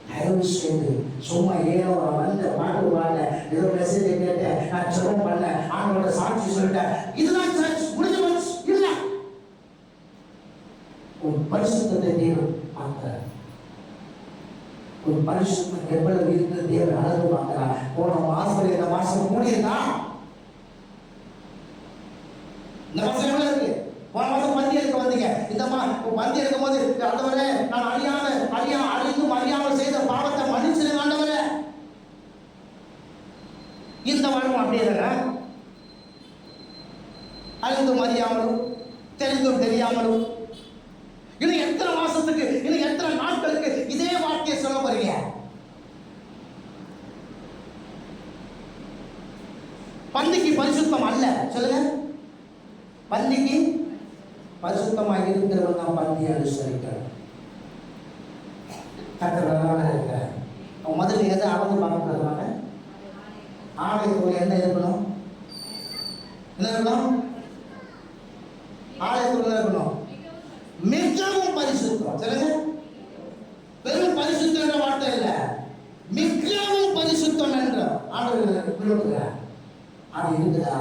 தயவு செய்து சும்மா ஏதோ வந்த பாட்டு பாட ஏதோ மெசேஜ் கேட்டேன், நான் ஜெபம் பண்ணேன், ஆண்டோட சாட்சி சொல்லிட்டேன், இதுதான் சர்ச் முடிஞ்சு இல்ல. ஒரு பரிசுத்தத்தை தேவன் பார்க்கிறார். ஒரு பரிசுத்தம் எவ்வளவு இருக்கு தேவன் அளவு பார்க்கிறார். போன மாசம் இந்த மாசம் கூடியதா? இந்த மாசம் எவ்வளவு இருக்கு? போன மாசம் பந்தி எடுக்க வந்தீங்க. இந்த பந்தி எடுக்கும் போது ஆண்டவரே நான் அறிந்தும் அறியாமல் செய்த பாவத்தை மன்னிச்சிருங்க ஆண்டவரே. இந்த வாரம் அப்படியே தானே, அறிந்தும் அறியாமலும் தெரிந்தும் தெரியாமலும் இன்னும் எத்தனை மாசத்துக்கு, இன்னும் எத்தனை நாட்களுக்கு இதே வார்த்தையை சொல்ல போறீங்க? பந்திக்கு பரிசுத்தம் அல்ல சொல்லுங்க. பந்திக்கு பரிசுத்தமாக இருக்கிறவன் தான் பந்தியை அனுசரிக்கிறான். அவன் முதல்ல எதை அளந்து பார்க்கப்படுவாங்க? ஆலயத்துக்குள்ள என்ன இருக்கணும்? என்ன இருக்கணும்? ஆலயத்துக்குள்ள இருக்கணும் மிகவும் பரிசுத்தம். சொல்லுங்க. வெறும் பரிசுத்தம் என்ற வார்த்தை இல்ல, மிகவும் பரிசுத்தம் என்ற ஆண்டவர் விரும்புகிறார். அது இருக்குதா?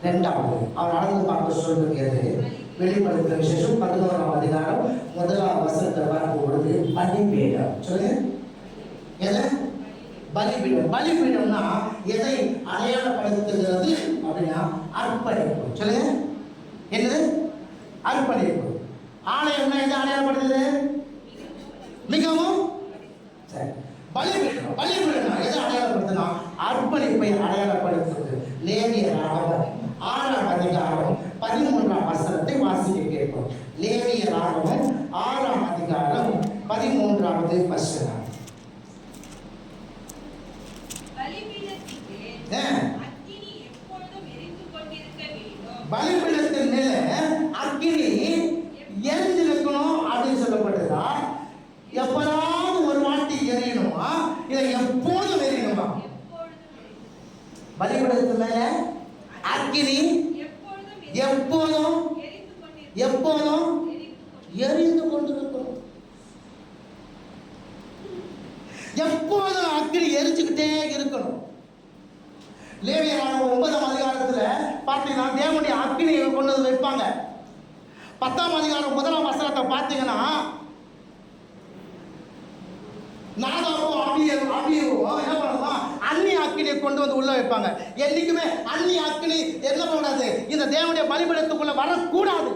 2வது அவர் அளந்து பார்க்க சொல்லுகிறது. வெளிப்படுத்துகிற விசேஷம் 11ஆம் அதிகாரம் 1ஆம் வசனத்தை பார்க்கும் பொழுது பலிபீடம். சொல்லுங்க. எதை? பலிபீடம். பலிபீடம்னா எதை அடையாளப்படுத்துகிறது அப்படின்னா அர்ப்பணிப்பு. சொல்லுங்க. என்னது? அர்ப்பணிப்பு. ஆலயம்னா எதை அடையாளப்படுத்துது? மிகவும் சரி. பலிபீடம். பலிபீடம் எதை அடையாளப்படுத்துனா அர்ப்பணிப்பை அடையாளப்படுத்துது. லேவியராகமம் 6ஆம் அதிகாரம் 13ஆம் வசனத்தை வாசிக்க கேட்போம். லேவியராகமம் 6ஆம் அதிகாரம் 13வது வசனம். பலிபீடத்தின் மேல அக்கினி எரிஞ்சிருக்கணும் அப்படின்னு சொல்லப்பட்டதா? எப்படாவது ஒரு வாட்டி எரியணுமா, இல்ல எப்போதும் எரியணுமா? பலிபீடத்தின் மேல அக்கினி எப்போதும் எரிந்து கொண்டிருக்கணும். எப்போதும் அக்கினி எரிச்சுக்கிட்டே இருக்கணும். லேவியராகமம் 9ஆம் அதிகாரத்துல பார்த்தீங்கன்னா தேவனுடைய அக்கினியை கொண்டு வந்து வைப்பாங்க. 10ஆம் அதிகாரம் 1ஆம் வசனத்தை பார்த்தீங்கன்னா நாதாவும் அபியூவும் என்ன பண்ணுவான், அந்நிய அக்கினியை கொண்டு வந்து உள்ள வைப்பாங்க. என்னைக்குமே அந்நிய அக்கினி என்ன பண்ணக்கூடாது, இந்த தேவனுடைய பலிபீடத்துக்குள்ள வரக்கூடாது.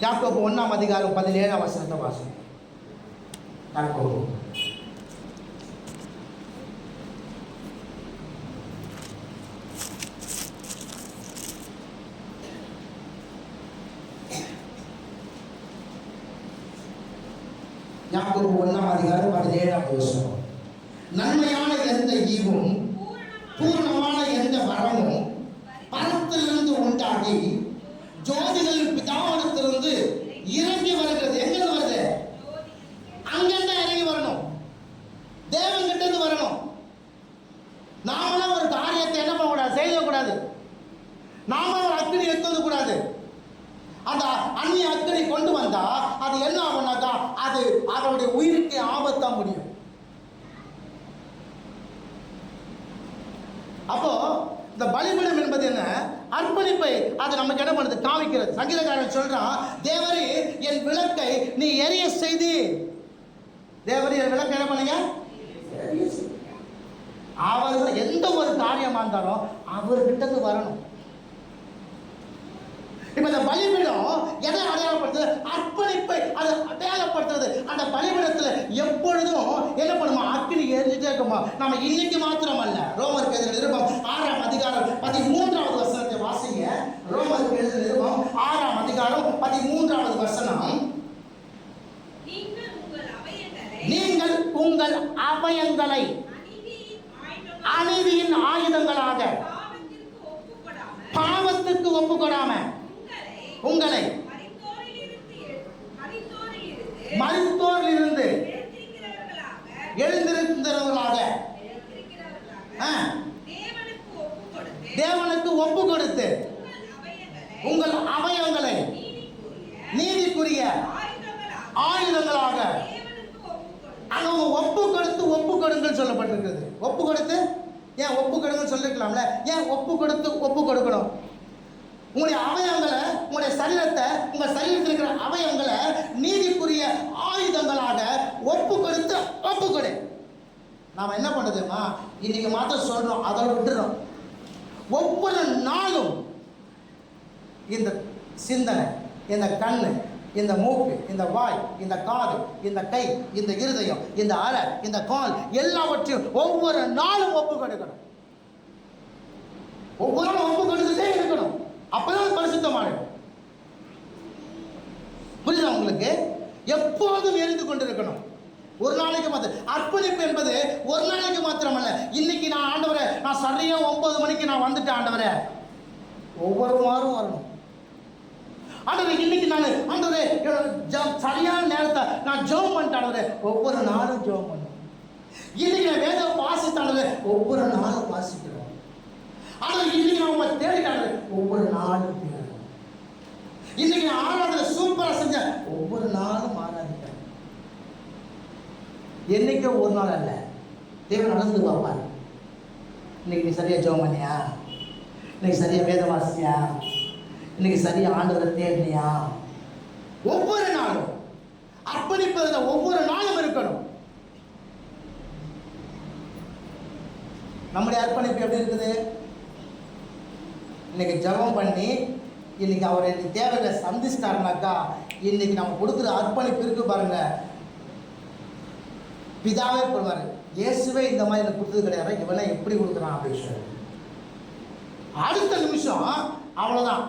யாக்கோபு 1:17 வாசம். யாக்கோபு யாக்கோபு 1:17. நன்மையான எந்த ஈவும் பூர்ணமான எந்த வரமும் பரத்திலிருந்து உண்டாகி ஜோதிகளின் பிதாவிடத்திலிருந்து இறங்கி வருகிறது. எங்கிருந்து வருது? அங்கிருந்து இறங்கி வரணும், தேவன் கிட்ட இருந்து வரணும். நாமளும் ஒரு காரியத்தை என்ன பண்ணக்கூடாது, செய்யக்கூடாது. நாமளும் ஒரு அக்கினி எடுத்து கூடாது. அந்த அந்நிய அக்கினி கொண்டு வந்தா அது என்ன ஆகும்னாக்கா, அது அதனுடைய உயிருக்கு ஆபத்தா முடியும். அப்போ இந்த பலிபீடம் என்பது என்ன, அர்ப்பணிப்பை அது நமக்கு என்ன பண்ணுது, காமிக்கிறது. சங்கீதக்காரன் சொல்றான், தேவரே என் விளக்கை நீ எரிய செய்து. தேவரே என் விளக்கை என்ன பண்ணுங்க, அவர் எந்த ஒரு காரியமா இருந்தாலும் அவர்கிட்ட இருந்து வரணும். இப்ப இந்த பலிபீடம் எதை அடையாளப்படுத்துது, அர்ப்பணிப்பை அது அடையாளப்படுத்துறது. அந்த பலிபீடத்துல எப்பொழுதும் என்ன பண்ணுமா, அக்கினி எரிஞ்சுட்டே இருக்குமா. நம்ம இன்னைக்கு மாத்திரம் அல்ல, ரோமருக்கு எழுதின நிருபம் 6:13 வாசிங்க. ரோமருக்கு எழுதின நிருபம் 6:13 நீங்கள் உங்கள் அவயங்களை அநீதியின் ஆயுதங்களாக பாவத்துக்கு ஒப்புக்கொடாம உங்களை மரித்தோரிலிருந்து எழுந்திருந்தவர்களாக தேவனுக்கு ஒப்பு கொடுத்து உங்கள் அவயங்களை நீதிக்குரிய ஆயுதங்களாக ஒப்பு கொடுங்கள் சொல்லப்பட்டிருக்கிறது. ஒப்பு கொடுத்து, ஏன் ஒப்பு கொடுங்கன்னு சொல்லிருக்கலாம்ல, ஏன் ஒப்பு கொடுக்கணும்? உங்களுடைய அவயவங்களை, உங்களுடைய சரீரத்தை, உங்க சரீரத்தில் இருக்கிற அவயவங்களை நீதிக்குரிய ஆயுதங்களாக ஒப்பு கொடு. நாம என்ன பண்ணுதுமா, இன்னைக்கு மாத்திரம் சொல்றோம், அதோட விட்டுறோம். ஒவ்வொரு நாளும் இந்த சிந்தனை, இந்த கண்ணு, இந்த மூக்கு, இந்த வாய், இந்த காது, இந்த கை, இந்த இருதயம், இந்த அறை, இந்த கால் எல்லாவற்றையும் ஒவ்வொரு நாளும் ஒப்பு கொடுக்கணும். ஒவ்வொரு நாளும் ஒப்பு கொடுத்துட்டே இருக்கணும். அப்பதான் பரிசுத்தமானது. புரியுதா உங்களுக்கு? எப்போதும் எரிந்து கொண்டிருக்கணும். ஒரு நாளைக்கு மாத்திரம் அர்ப்பணிப்பு என்பது ஒரு நாளைக்கு மாத்திரமல்ல. இன்னைக்கு நான் ஆண்டவரே, நான் சரியா 9 மணிக்கு நான் வந்துட்டேன் ஆண்டவரே, ஒவ்வொரு வாரம் வரணும். ஆண்டவரே இன்னைக்கு நான் ஆண்டவரே சரியான நேரத்தை நான் ஜெபம் பண்ணிட்டேன் ஆண்டவரே, ஒவ்வொரு நாளும் ஜெபம் பண்ணணும். இன்னைக்கு நான் வேதம் வாசித்தாண்டவரே, ஒவ்வொரு நாளும் வாசிக்கிறோம். ஆனால் இன்னைக்கு நான் உங்களை தேடிட்டாங்க, ஒவ்வொரு நாளும் தேடணும். இன்னைக்கு நான் ஆராதனை சூப்பரா செஞ்சேன், ஒவ்வொரு நாளும் ஆராதிக்கிறேன். என்னைக்கோ ஒரு நாள் அல்ல, தேவன் நடந்து பார்ப்பார். இன்னைக்கு நீ சரியா ஜெபம் பண்ணியா, இன்னைக்கு சரியா வேதம் வாசியா, இன்னைக்கு சரியா ஆண்டவரை தேடினியா. ஒவ்வொரு நாளும் அர்ப்பணிப்பதில் ஒவ்வொரு நாளும் இருக்கணும். நம்முடைய அர்ப்பணிப்பு எப்படி இருக்குது? இன்னைக்கு ஜெபம் பண்ணி இன்னைக்கு அவரை தேவையில்லை சந்திச்சிட்டாருனாக்கா, இன்னைக்கு நம்ம கொடுக்குற அர்ப்பணிப்பு இருக்கு பாருங்க, பிதாவே போடுவார். இயேசுவே இந்த மாதிரி எனக்கு கொடுத்தது கிடையாது, இவனை எப்படி கொடுக்குறான் அப்படின்னு சொல்லி அடுத்த நிமிஷம் அவ்வளோதான்,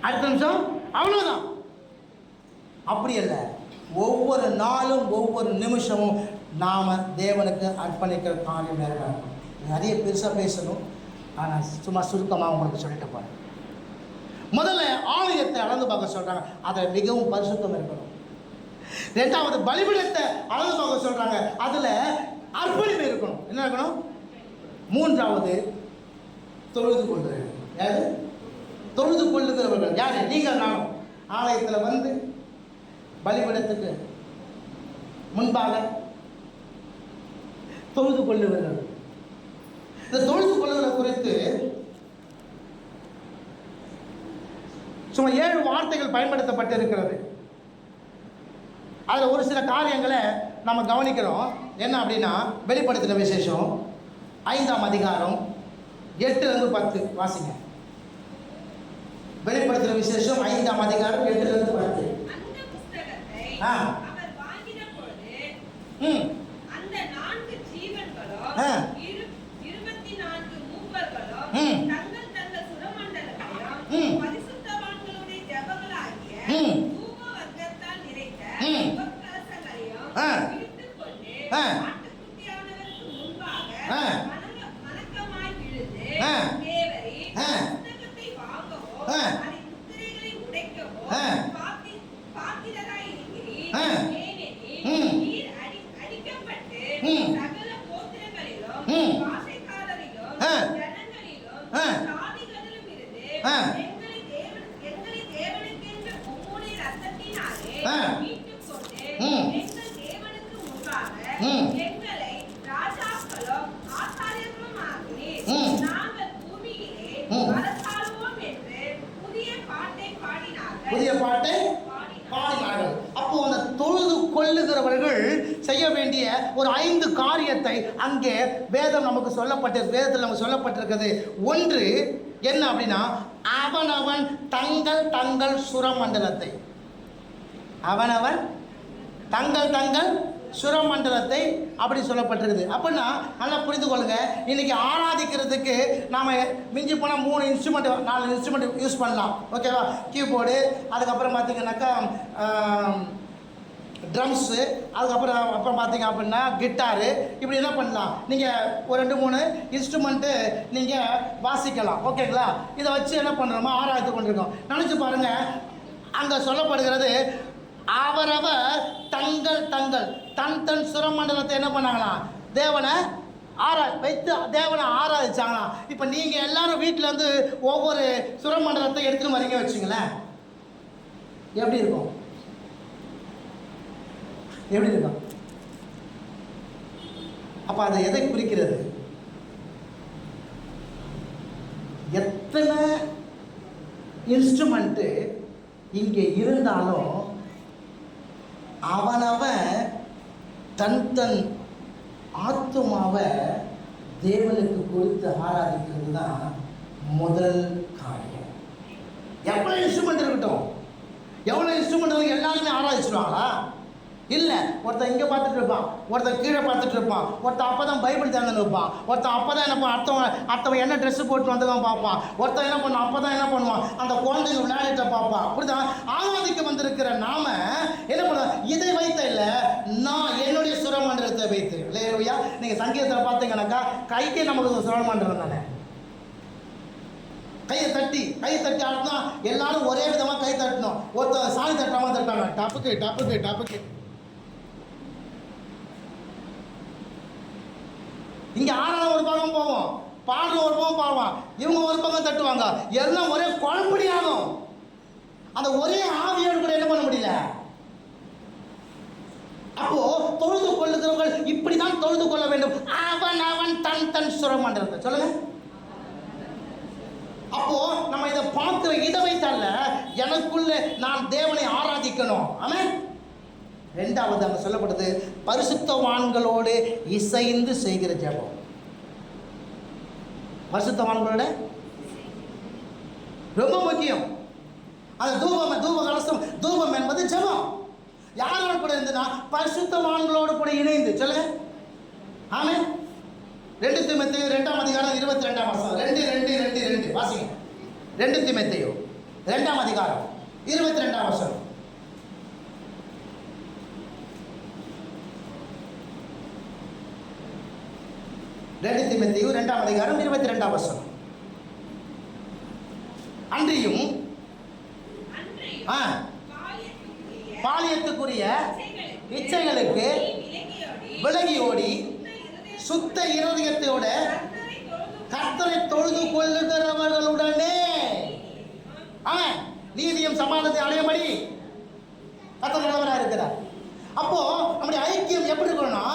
அடுத்த நிமிஷம் அவ்வளோதான். அப்படி அல்ல, ஒவ்வொரு நாளும் ஒவ்வொரு நிமிஷமும் நாம் தேவனுக்கு அர்ப்பணிக்கிற காரியம் நேரம். நிறைய பெருசாக பேசணும், ஆனால் சும்மா சுருக்கமாக உங்களுக்கு சொல்லிட்டு போகிறேன். முதல்ல ஆலயத்தை அளந்து பார்க்க சொல்கிறாங்க, அதில் மிகவும் பரிசுத்தம் இருக்கணும். ரெண்டாவது பலிபீடத்தை அளந்து பார்க்க சொல்கிறாங்க, அதில் அர்ப்பணிப்பு இருக்கணும். என்ன இருக்கணும்? மூன்றாவது தொழுது கொள்வது. யாரு தொழுது கொள்ளுகிறவர்கள்? யாரு? நீங்கள் நானும். ஆலயத்தில் வந்து பலிபீடத்துக்கு முன்பாக தொழுது கொள்ளுவர்கள். இந்த தொழுது கொள்ளுவதை குறித்து சும்மா 7 வார்த்தைகள் பயன்படுத்தப்பட்டு இருக்கிறது. அதில் ஒரு சில காரியங்களை நம்ம கவனிக்கிறோம். என்ன அப்படின்னா, வெளிப்படுத்தின விசேஷம் 5ஆம் அதிகாரம் 8-10 வாசிங்க. வெளிப்படுத்தின விசேஷம் 5ஆம் அதிகாரம் 8-10. அந்த புத்தகத்தை அவர் வாங்கின பொழுது அந்த 4 ஜீவன்களும் 24 மூப்பர்களும் தங்கள் தங்கள் சுரமண்டலங்களையும் பரிசுத்தவான்களுடைய ஜெபங்களாகிய தூப வர்க்கத்தால் நிறைந்த பொற்கலசங்களையும் பிடித்துக்கொண்டு ஆட்டுக்குட்டியானவருக்கு முன்பாக வணக்கமாய் விழுந்து தேவரீ புத்தகத்தை வாங்கவோ அதை முத்திரைகளை உடைக்கவோ பாத்திரராய் இருக்கிறீர். ஏனெனில் நீர் அடிக்கப்பட்டு சகல கோத்திரங்களிலும் பாஷைக்காரரிலும் ஜனங்களிலும் ஜாதிகளிலும் இருந்து எங்களை தேவனுக்கென்று உம்முடைய இரத்தத்தினாலே மீட்டுக்கொண்டு எங்கள் தேவனுக்கு முன்பாக எங்களை ராஜாக்களும் ஆசாரியர்களும் ஆக்கி நாங்கள் பூமியிலே அரசாளுவோம் என்று புதிய பாட்டை பாடினார்கள். அப்போ அந்த தொழுது கொள்ளுகிறவர்கள் செய்ய வேண்டிய ஒரு 5 காரியத்தை அங்கே வேதத்தில் நமக்கு சொல்லப்பட்டிருக்கிறது. ஒன்று என்ன அப்படின்னா, அவனவன் தங்கள் சுரமண்டலத்தை, அவனவன் தங்கள் சுரமண்டலத்தை அப்படி சொல்லப்பட்டிருக்குது. அப்படின்னா நல்லா புரிந்து கொள்ளுங்க. இன்னைக்கு ஆராதிக்கிறதுக்கு நாம் மிஞ்சி போனால் 3 இன்ஸ்ட்ருமெண்ட் 4 இன்ஸ்ட்ருமெண்ட் யூஸ் பண்ணலாம். ஓகேவா? கீபோர்டு, அதுக்கப்புறம் பார்த்தீங்கன்னாக்கா ட்ரம்ஸு, அதுக்கப்புறம் பார்த்தீங்க அப்படின்னா கிட்டாரு, இப்படி என்ன பண்ணலாம், நீங்கள் ஒரு 2-3 இன்ஸ்ட்ருமெண்ட்டு நீங்கள் வாசிக்கலாம். ஓகேங்களா? இதை வச்சு என்ன பண்ணுறோமோ ஆராய்ச்சி கொண்டிருக்கோம். நினச்சி பாருங்கள், அங்கே சொல்லப்படுகிறது அவரவர் தன் சுரமண்டலத்தை என்ன பண்ணாங்களாம், தேவனை தேவனை ஆராதிச்சாங்களாம். இப்போ நீங்கள் எல்லாரும் வீட்டில் வந்து ஒவ்வொரு சுரமண்டலத்தை எடுத்துன்னு வரீங்க வச்சுங்களேன், எப்படி இருக்கும்? அப்போ அதை எதை குறிக்கிறது? எத்தனை இன்ஸ்ட்ருமெண்ட்டு இங்கே இருந்தாலும் அவனவன் தன் ஆத்துமாவை தேவனுக்கு கொடுத்து ஆராதிக்கிறது தான் முதல் காரியம். எவ்வளோ இன்ஸ்ட்ருமெண்ட் இருக்கட்டும், எவ்வளோ இன்ஸ்ட்ருமெண்ட் எல்லாருமே ஆராதிச்சிருவாங்களா? இல்லை. ஒருத்தன் இங்கே பார்த்துட்டு இருப்பான், ஒருத்தன் கீழே பார்த்துட்டு இருப்பான், ஒருத்தன் அப்போ தான் பைபிள் திறந்துன்னு இருப்பான், ஒருத்தன் அப்போ தான் என்ன அடுத்தவன் என்ன ட்ரெஸ்ஸு போட்டு வந்தவன் பார்ப்பான், ஒருத்தன் என்ன பண்ணுவான், அப்போ தான் என்ன பண்ணுவான், அந்த குழந்தைங்க விளையாடிட்ட பார்ப்பான். அப்படிதான் ஆராதிக்க வந்திருக்கிற நாம என்ன பண்ணுவோம், இதை வைத்த இல்லை, நான் என்னுடைய சுரமண்டலத்தை வைத்து. இல்லையா? நீங்கள் சங்கீதத்தில் பார்த்தீங்கன்னாக்கா கைக்கே நமக்கு சுரமண்டலம் தானே. கையை தட்டி ஆடினா எல்லாரும் ஒரே விதமாக கை தட்டணும். ஒருத்தர் சாமி தட்டாமல் தட்டாங்க, டப்புக்கு. இங்கே ஆறாவது ஒரு பக்கம் போவோம், பாடுற ஒரு பக்கம் பாடுவான், இவங்க ஒரு பக்கம் தட்டுவாங்க, எல்லாம் ஒரே குழப்படி ஆகும். அந்த ஒரே ஆவியோடு கூட என்ன பண்ண முடியல. அப்போ தொழுது கொள்ளுகிறவர்கள் இப்படிதான் தொழுது கொள்ள வேண்டும். அவன் தன் சுரமண்டலத்தை சொல்லுங்க. அப்போ நம்ம இதை பார்க்கிற இதை வைத்தல்ல, எனக்குள்ள நான் தேவனை ஆராதிக்கணும். ஆமென். 2வது அங்கே சொல்லப்படுது, பரிசுத்தவான்களோடு இசைந்து செய்கிற ஜெபம். பரிசுத்தவான்களோட ரொம்ப முக்கியம். அது தூப கலசம், தூபம் என்பது ஜெபம். யாரோட கூட இருந்துன்னா பரிசுத்தவான்களோடு கூட இணைந்து. சொல்லுங்க. ஆமென். 2 தீமோத்தேயு 2ஆம் அதிகாரம் 22ஆம் வசனம். 2 வாசிங்க. 2 தீமோத்தேயு 2ஆம் அதிகாரம் 22ஆம் வசனம். 2 தீமோத்தேயு 2ஆம் அதிகாரம் 22ஆம் வசனம். அன்றியும் பாலியத்துக்குரிய இச்சைகளுக்கு விலகி ஓடி சுத்த இருதயத்தோட கர்த்தரை தொழுது கொள்ளுகிறவர்களுடனே நீதியும் சமாதானத்தை அடையபடி கர்த்தர் நல்லவராக இருக்கிறார். அப்போ நம்முடைய ஐக்கியம் எப்படி இருக்கணும்னா,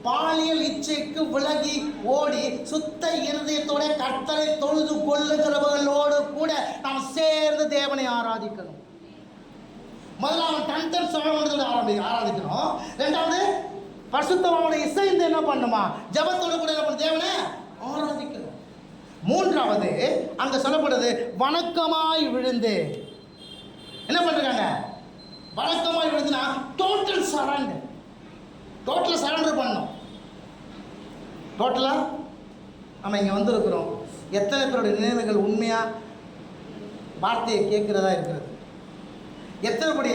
பாலியல் இச்சைக்கு விலகி ஓடி சுத்த இருதயத்தோட கர்த்தரை தொழுது கொள்ளுகிறவர்களோடு கூட நாம் சேர்ந்து தேவனை ஆராதிக்கணும். முதல்ல அவன் தன் சுகமோடு ஆராதிக்கணும். ரெண்டாவது பரிசுத்தவானோட இசைந்து என்ன பண்ணுமா, ஜபத்தோடு கூட என்ன பண்ண தேவனை ஆராதிக்கணும். மூன்றாவது அங்க சொல்லப்படுது வணக்கமாய் விழுந்து என்ன பண்றாங்க, வணக்கமாய் விழுந்துனா டோட்டல் சரண்டர் பண்ணணும். டோட்டலா நம்ம இங்க வந்திருக்கிறோம். எத்தனை பேருடைய நினைவுகள் உண்மையா வார்த்தையை கேட்கிறதா இருக்கிறது? எத்தனை பேருடைய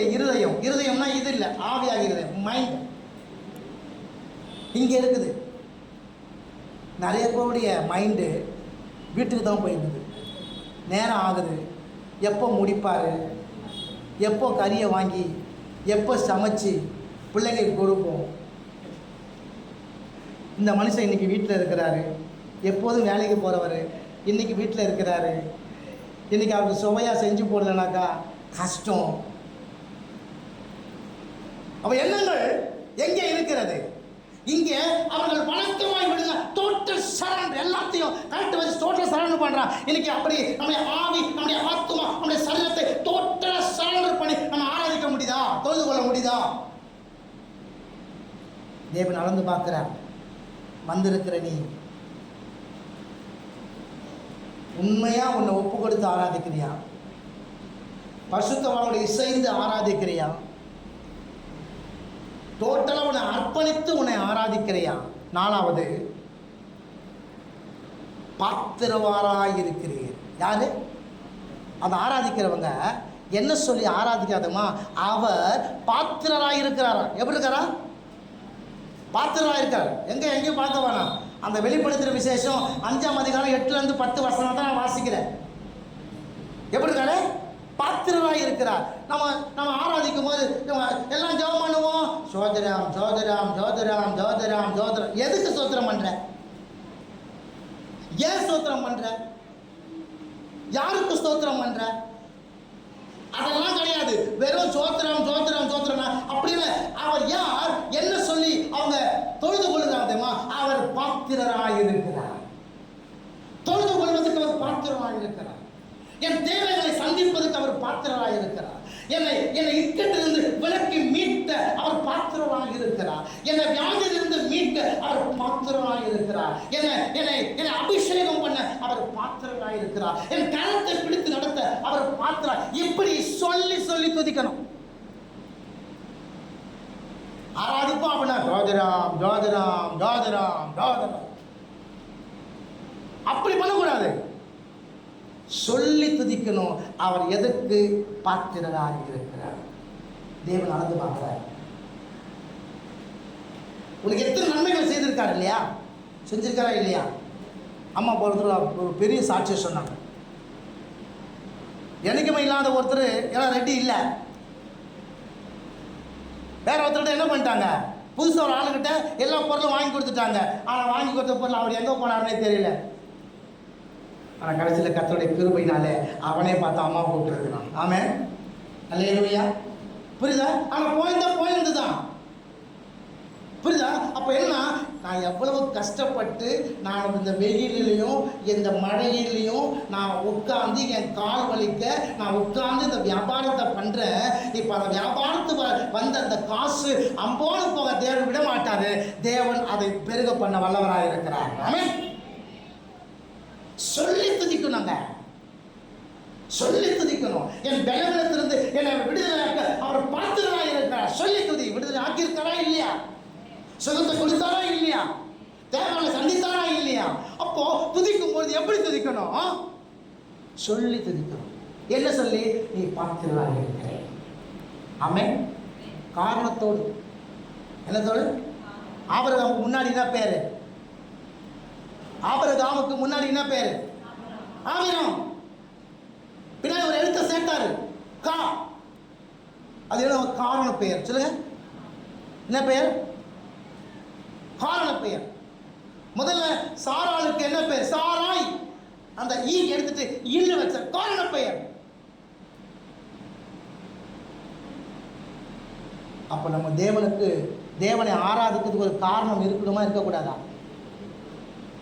இருதயம்னா இது இல்லை, ஆவியாக இருதயம், மைண்ட் இங்க இருக்குது. நிறைய பேருடைய மைண்டு வீட்டுக்கு தான் போயிருக்குது. நேரம் ஆகுது, எப்போ முடிப்பார், எப்போ கறியை வாங்கி எப்போ சமைச்சு பிள்ளைங்களுக்கு கொடுப்போம். இந்த மனுஷன் இன்றைக்கி வீட்டில் இருக்கிறாரு, எப்போதும் வேலைக்கு போகிறவர் இன்றைக்கி வீட்டில் இருக்கிறாரு. இன்றைக்கி அவருக்கு சுவையாக செஞ்சு போடலனாக்கா கஷ்டம். அப்போ எண்ணங்கள் எங்கே இருக்கிறது? இங்கே அவர்கள் வணக்கமாய் விடுங்க, டோட்டல் சரண்டர், எல்லாத்தையும் கரெக்ட் வச்சு டோட்டல் சரண்டர் பண்றான். இன்னைக்கு அப்படி நம்முடைய ஆவி, நம்முடைய ஆத்மா, நம்முடைய சரீரத்தை டோட்டலா சரண்டர் பண்ணி நம்ம ஆராதிக்க முடியுதா, தொழுது கொள்ள முடியுதா? தேவன் அளந்து பார்க்கிறார். வந்திருக்கிற நீ உண்மையா உன்னை ஒப்பு கொடுத்து ஆராதிக்கிறியா? பரிசுத்தவான்களை இசைந்து ஆராதிக்கிறியா? டோட்டலாக உன்னை அர்ப்பணித்து உன்னை ஆராதிக்கிறியா? நாலாவது பாத்திரவாராய் இருக்கிறீர். யாரு அதை ஆராதிக்கிறவங்க என்ன சொல்லி ஆராதிக்காதமா, அவர் பாத்திரராய் இருக்கிறாரா? எப்படி இருக்காரா? பாத்திரராய் இருக்கார். எங்கேயும் பார்க்க வேணாம். அந்த வெளிப்படுத்துகிற விசேஷம் 5ஆம் அதிகாரம் 8-10 வசனம் தான் நான் வாசிக்கிறேன். எப்படி இருக்காரு? பாத்திரராய் இருக்கிறார். நம்ம ஆராதிக்கும் போது எல்லாம் ஜெபம் பண்ணுவோம், சோதராம் சோதராம் சோதராம் சோதராம் சோதரம். எதுக்கு சோத்திரம் பண்ற? ஏன் ஸ்தோத்திரம் பண்ற? யாருக்கு ஸ்தோத்திரம் பண்ற? அதெல்லாம் கிடையாது. வெறும் சோத்திரம் சோத்திரம் சோத்திரம் அப்படி இல்லை. அவர் யார், என்ன சொல்லி அவங்க தொழுது கொள்ளுகிறார்? அவர் பாத்திரராய் இருக்கிறார். தொழுது கொள்வதற்கு அவர் பாத்திரராய் இருக்கிறார். என் தேவைகளை சந்திப்பதற்கு அவர் பாத்திரராய் இருக்கிறார். என்னை இக்கட்டிலிருந்து விலக்கி மீட்க அவர் பாத்திரராய் இருக்கிறார். என்னை வியாதியிலிருந்து மீட்க அவர் பாத்திரராய் இருக்கிறார். என்னை அபிஷேகம் பண்ண அவர் பாத்திரராய் இருக்கிறார். என் கரத்தை பிடித்து நடத்த அவர் பாத்திரராய். இப்படி சொல்லி சொல்லி துதிக்கணும். ஆராதிப்போம் அப்படின்னா ஜோதிராம் ஜோதிராம் ஜோதிராம் ஜோதிராம் அப்படி பண்ணக்கூடாது. சொல்லி துதிக்கணும். அவர் எதற்கு பாத்திரராக இருக்கிறார்? தேவன் அளந்து பார்க்கிறார். உனக்கு எத்தனை நன்மைகள் செய்திருக்காரு இல்லையா? செஞ்சிருக்காரா இல்லையா? அம்மா போகிறதுல ஒரு பெரிய சாட்சியம் சொன்னாங்க. எனக்குமே இல்லாத ஒருத்தர் எல்லாம் ரெடி இல்லை, வேற ஒருத்தர்கிட்ட என்ன பண்ணிட்டாங்க, புதுசாக ஒரு ஆளுகிட்ட எல்லா பொருளும் வாங்கி கொடுத்துட்டாங்க. ஆனால் வாங்கி கொடுத்த பொருள் அவர் எங்கே போனாருன்னே தெரியல. ஆனால் கடைசியில் கர்த்தருடைய கிருபையினாலே அவனே பார்த்து அம்மா கூப்பிட்டுருக்கிறான். ஆமென், அல்லேலூயா. புரியுதா? ஆனால் போயிருந்து தான். புரியுதா? அப்போ என்ன, நான் எவ்வளவு கஷ்டப்பட்டு நான் இந்த வெயிலையும் இந்த மழையிலையும் நான் உட்காந்து என் கால் வலிக்க நான் உட்காந்து இந்த வியாபாரத்தை பண்ணுறேன். இப்போ அந்த வியாபாரத்துக்கு வந்த அந்த காசு அம்போடு போக தேவன் விட மாட்டாரு. தேவன் அதை பெருக பண்ண வல்லவராக இருக்கிறார். ஆமென். சொல்லி துதிக்கணுங்க, சொல்லி துதிக்கணும். என் பலவீனத்திலிருந்து என்னை விடுதலையாக்க அவர் பாத்திரராக இருக்கிறார். சொல்லி துதி. விடுதலை ஆக்கியிருக்காரா இல்லையா? சுகத்தை கொடுத்தாரா இல்லையா? தேவனை சந்தித்தாரா இல்லையா? அப்போ துதிக்கும் பொழுது எப்படி துதிக்கணும்? சொல்லி துதிக்கணும். என்ன சொல்லி? நீ பாத்திரராக இருக்கிற. ஆமென். காரணத்தோடு. என்னத்தோடு? ஆபிரகாமுக்கு முன்னாடி என்ன பேரு? ஆபிரகாமுக்கு முன்னாடி என்ன பேரு? ஆபிரகாம். பின்னாடி ஒரு எழுத்த சேர்த்தாரு, கா. அது என்ன காரண பெயர்? சொல்லுங்க, என்ன பெயர்? காரண பெயர். முதல்ல சாராளுக்கு என்ன பெயர்? சாராய். அந்த ஈ எடுத்துட்டு இல்ல வச்ச காரண பெயர். அப்ப நம்ம தேவனை ஆராதிக்கிறதுக்கு ஒரு காரணம் இருக்கணுமா இருக்கக்கூடாதா?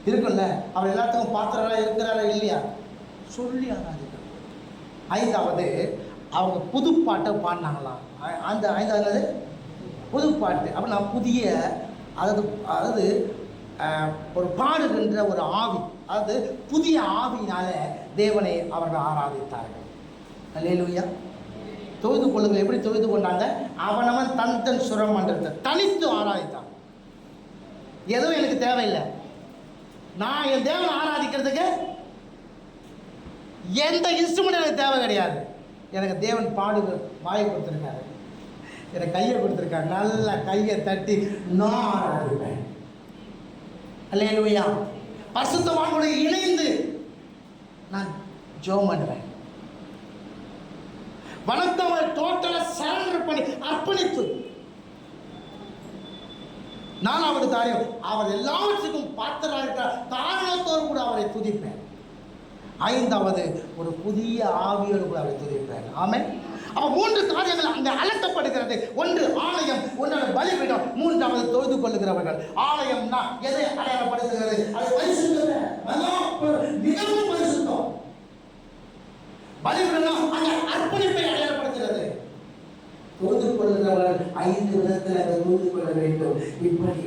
இருக்குல்ல, அவர் எல்லாத்துக்கும் பாத்திரரா இருக்கிறாரா இல்லையா? சொல்லி ஆராதிக்கணும். ஐந்தாவது அவங்க புதுப்பாட்டை பாடினாங்களாம். அந்த ஐந்தாவது புதுப்பாட்டு அப்படின்னா புதிய, அதாவது ஒரு பாடுகின்ற ஒரு ஆவி, அதாவது புதிய ஆவியினால தேவனை அவர்கள் ஆராதித்தார்கள். அல்லேலூயா. தொழுது கொள்ளுங்கள். எப்படி தொழுது கொண்டாங்க? அவனவன் தன் தன் சுரமன்றத்தை தனித்து ஆராதித்தான். எதுவும் எனக்கு தேவையில்லை, நான் என் தேவனை ஆராதிக்கிறதுக்கு எந்த இன்ஸ்ட்ருமெண்ட் எனக்கு தேவை கிடையாது. எனக்கு தேவன் வாயை கொடுத்துருக்காரு, எனக்கு கையை கொடுத்துருக்காரு, நல்ல கையை தட்டி நான் ஆராதிப்பேன். அல்லேலூயா. பரிசுத்தவான்களோடு இணைந்து நான் ஜெபம் பண்ணுவேன். வணக்கங்கள் டோட்டலா சரண்டர் பண்ணி அர்ப்பணித்து. நாலாவது காரியம், அவர் எல்லாவற்றுக்கும் பாத்திரராக இருக்கிறார், காரணத்தோடு கூட அவரை துதிப்பேன். ஐந்தாவது, ஒரு புதிய ஆவியோடு கூட அவரை துதிப்பேன். ஆமென். அவ மூன்று காரியங்கள் அங்கே அலட்டப்படுகிறது. ஒன்று ஆலயம், ஒன்றான பலிபீடம், மூன்றாவது தொழுது கொள்ளுகிறவர்கள். ஆலயம்னா எதை அடையாளப்படுத்துகிறது? அது பரிசுத்தம், மிகவும் பரிசுத்தம். பலிபீடம் அந்த அர்ப்பணிப்பை அடையாளப்படுத்துகிறது. தொழுது கொள்ளுகிறவர்கள் 5 விதத்தில் அதை தொழுது கொள்ள வேண்டும். இப்படி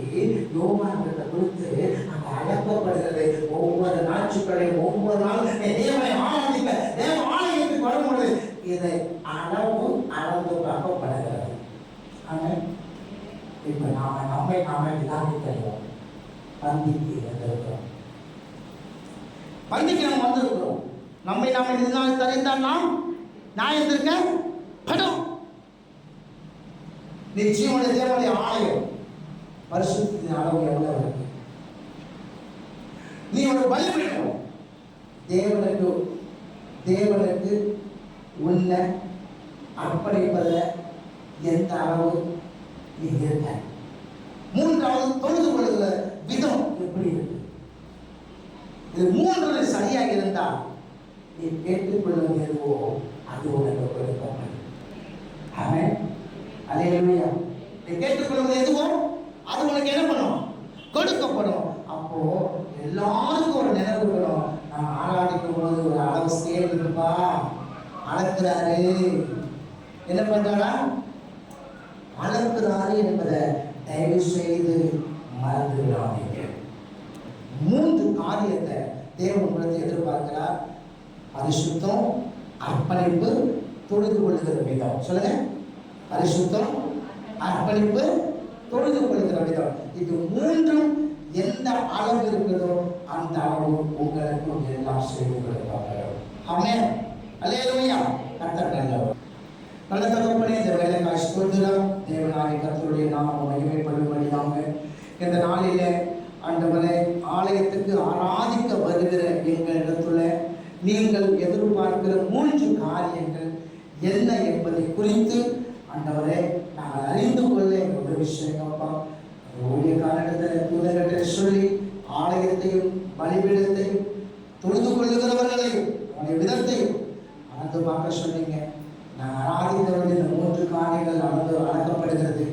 யோவான்கிட்ட கொடுத்து அங்கே அழைக்கப்படுகிறது. ஒவ்வொரு நாட்களையும் ஒவ்வொரு நாளும் தேவனை ஆராதிக்க தேவ ஆலயத்துக்கு வரும்பொழுது இதை அளந்து பார்க்கப்படுகிறது. ஆனால் இப்போ நாம விழாவிக்கிறோம், பந்திக்கு வந்திருக்கிறோம். பந்திக்கு நாம் வந்திருக்கிறோம். நம்மை நாம இதனால் தெரிந்தால் நாம் நான் இருக்க படம் நிச்சயமான தேவனுடைய ஆலயம். பரிசுத்தத்தின் அளவு எவ்வளவு இருக்கு? நீ ஒரு பலிபீடம். தேவனுக்கு உன்னை அர்ப்பணிப்பதில் எந்த அளவு நீ இருக்க? மூன்றாவது, தொழுது கொள்ளுகிற விதம் எப்படி இருக்கு? இது மூன்று சரியாக இருந்தால் நீ கேட்டுக்கொள்வது எதுவோ அது உனக்கு கொடுக்கப்படும். ஆமென். அல்லேலூயா. நீ கேட்டுக்கொள்வது எதுவோ அது உனக்கு என்ன பண்ணும்? கொடுக்கப்படும். அப்போ எல்லாருக்கும் ஒரு நினைவு இருக்கணும். நான் ஆராதிக்கும் போது ஒரு அளவு ஸ்கேல் இருப்பா, அளக்குறாரு. என்ன பண்றாரா? அளக்குறாரு என்பதை தயவு செய்து மறந்து விடாதீங்க. மூன்று காரியத்தை தேவன் உங்களுக்கு எதிர்பார்க்கிறார். பரிசுத்தம், அர்ப்பணிப்பு, தொழுது கொள்ளுகிற விதம். சொல்லுங்க. பரிசுத்தம், அர்ப்பணிப்பு, தொழுது கொள்ளுகிற விதம். இது மூன்றும் எந்த அளவு இருக்கிறதோ அந்த அளவு உங்களுக்கும் எல்லாம் செய்து கொடுப்பார்கள். ஆமென். அல்லேலூயா. கர்த்தர் நல்லவர். நல்ல தகப்பனே, இந்த வேலைக்காய் ஸ்தோத்திரம். தேவனாகிய கர்த்தருடைய நாமம் மகிமைப்படும்படியாக இந்த நாளிலே ஆண்டவரே, ஆலயத்துக்கு ஆராதிக்க வருகிற எங்களிடத்துல நீங்கள் எதிர்பார்க்கிற 3 காரியங்கள் என்ன என்பதை குறித்து ஆண்டவரே நாங்கள் அறிந்து கொள்ள உதவி செய்யுங்கப்பா. ஊழியக்காரனிடத்தில் தூதர்கிட்ட சொல்லி ஆலயத்தையும் பலிபீடத்தையும் தொழுது கொள்ளுகிறவர்களையும் அவருடைய விதத்தையும் அளந்து பார்க்க சொன்னீங்க. நாங்கள் ஆராதிக்கிறவர்கள் இந்த 3 காரியங்கள் அளக்கப்படுகிறது.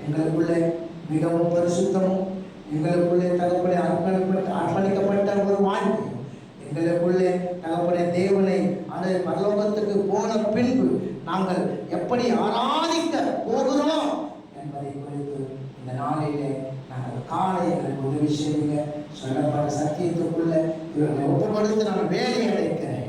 எங்களுக்குள்ளே மிகவும் பரிசுத்தமும், எங்களுக்குள்ளே தகப்பனை அர்ப்பணிக்கப்பட்ட ஒரு வாழ்க்கை, எங்களுக்குள்ளே தகப்பனை தேவனை அந்த பரலோகத்துக்கு போன பின்பு நாங்கள் எப்படி ஆராதிக்க போகிறோம் என்பதை குறித்து இந்த நாளிலே நாங்கள் காலை எங்களுக்கு உதவி செய்யுங்க. சொல்லப்பட்ட சத்தியத்துக்குள்ள இவர்களை ஒப்புக்கொடுத்து நான் வேலை அடைக்கிறேன்.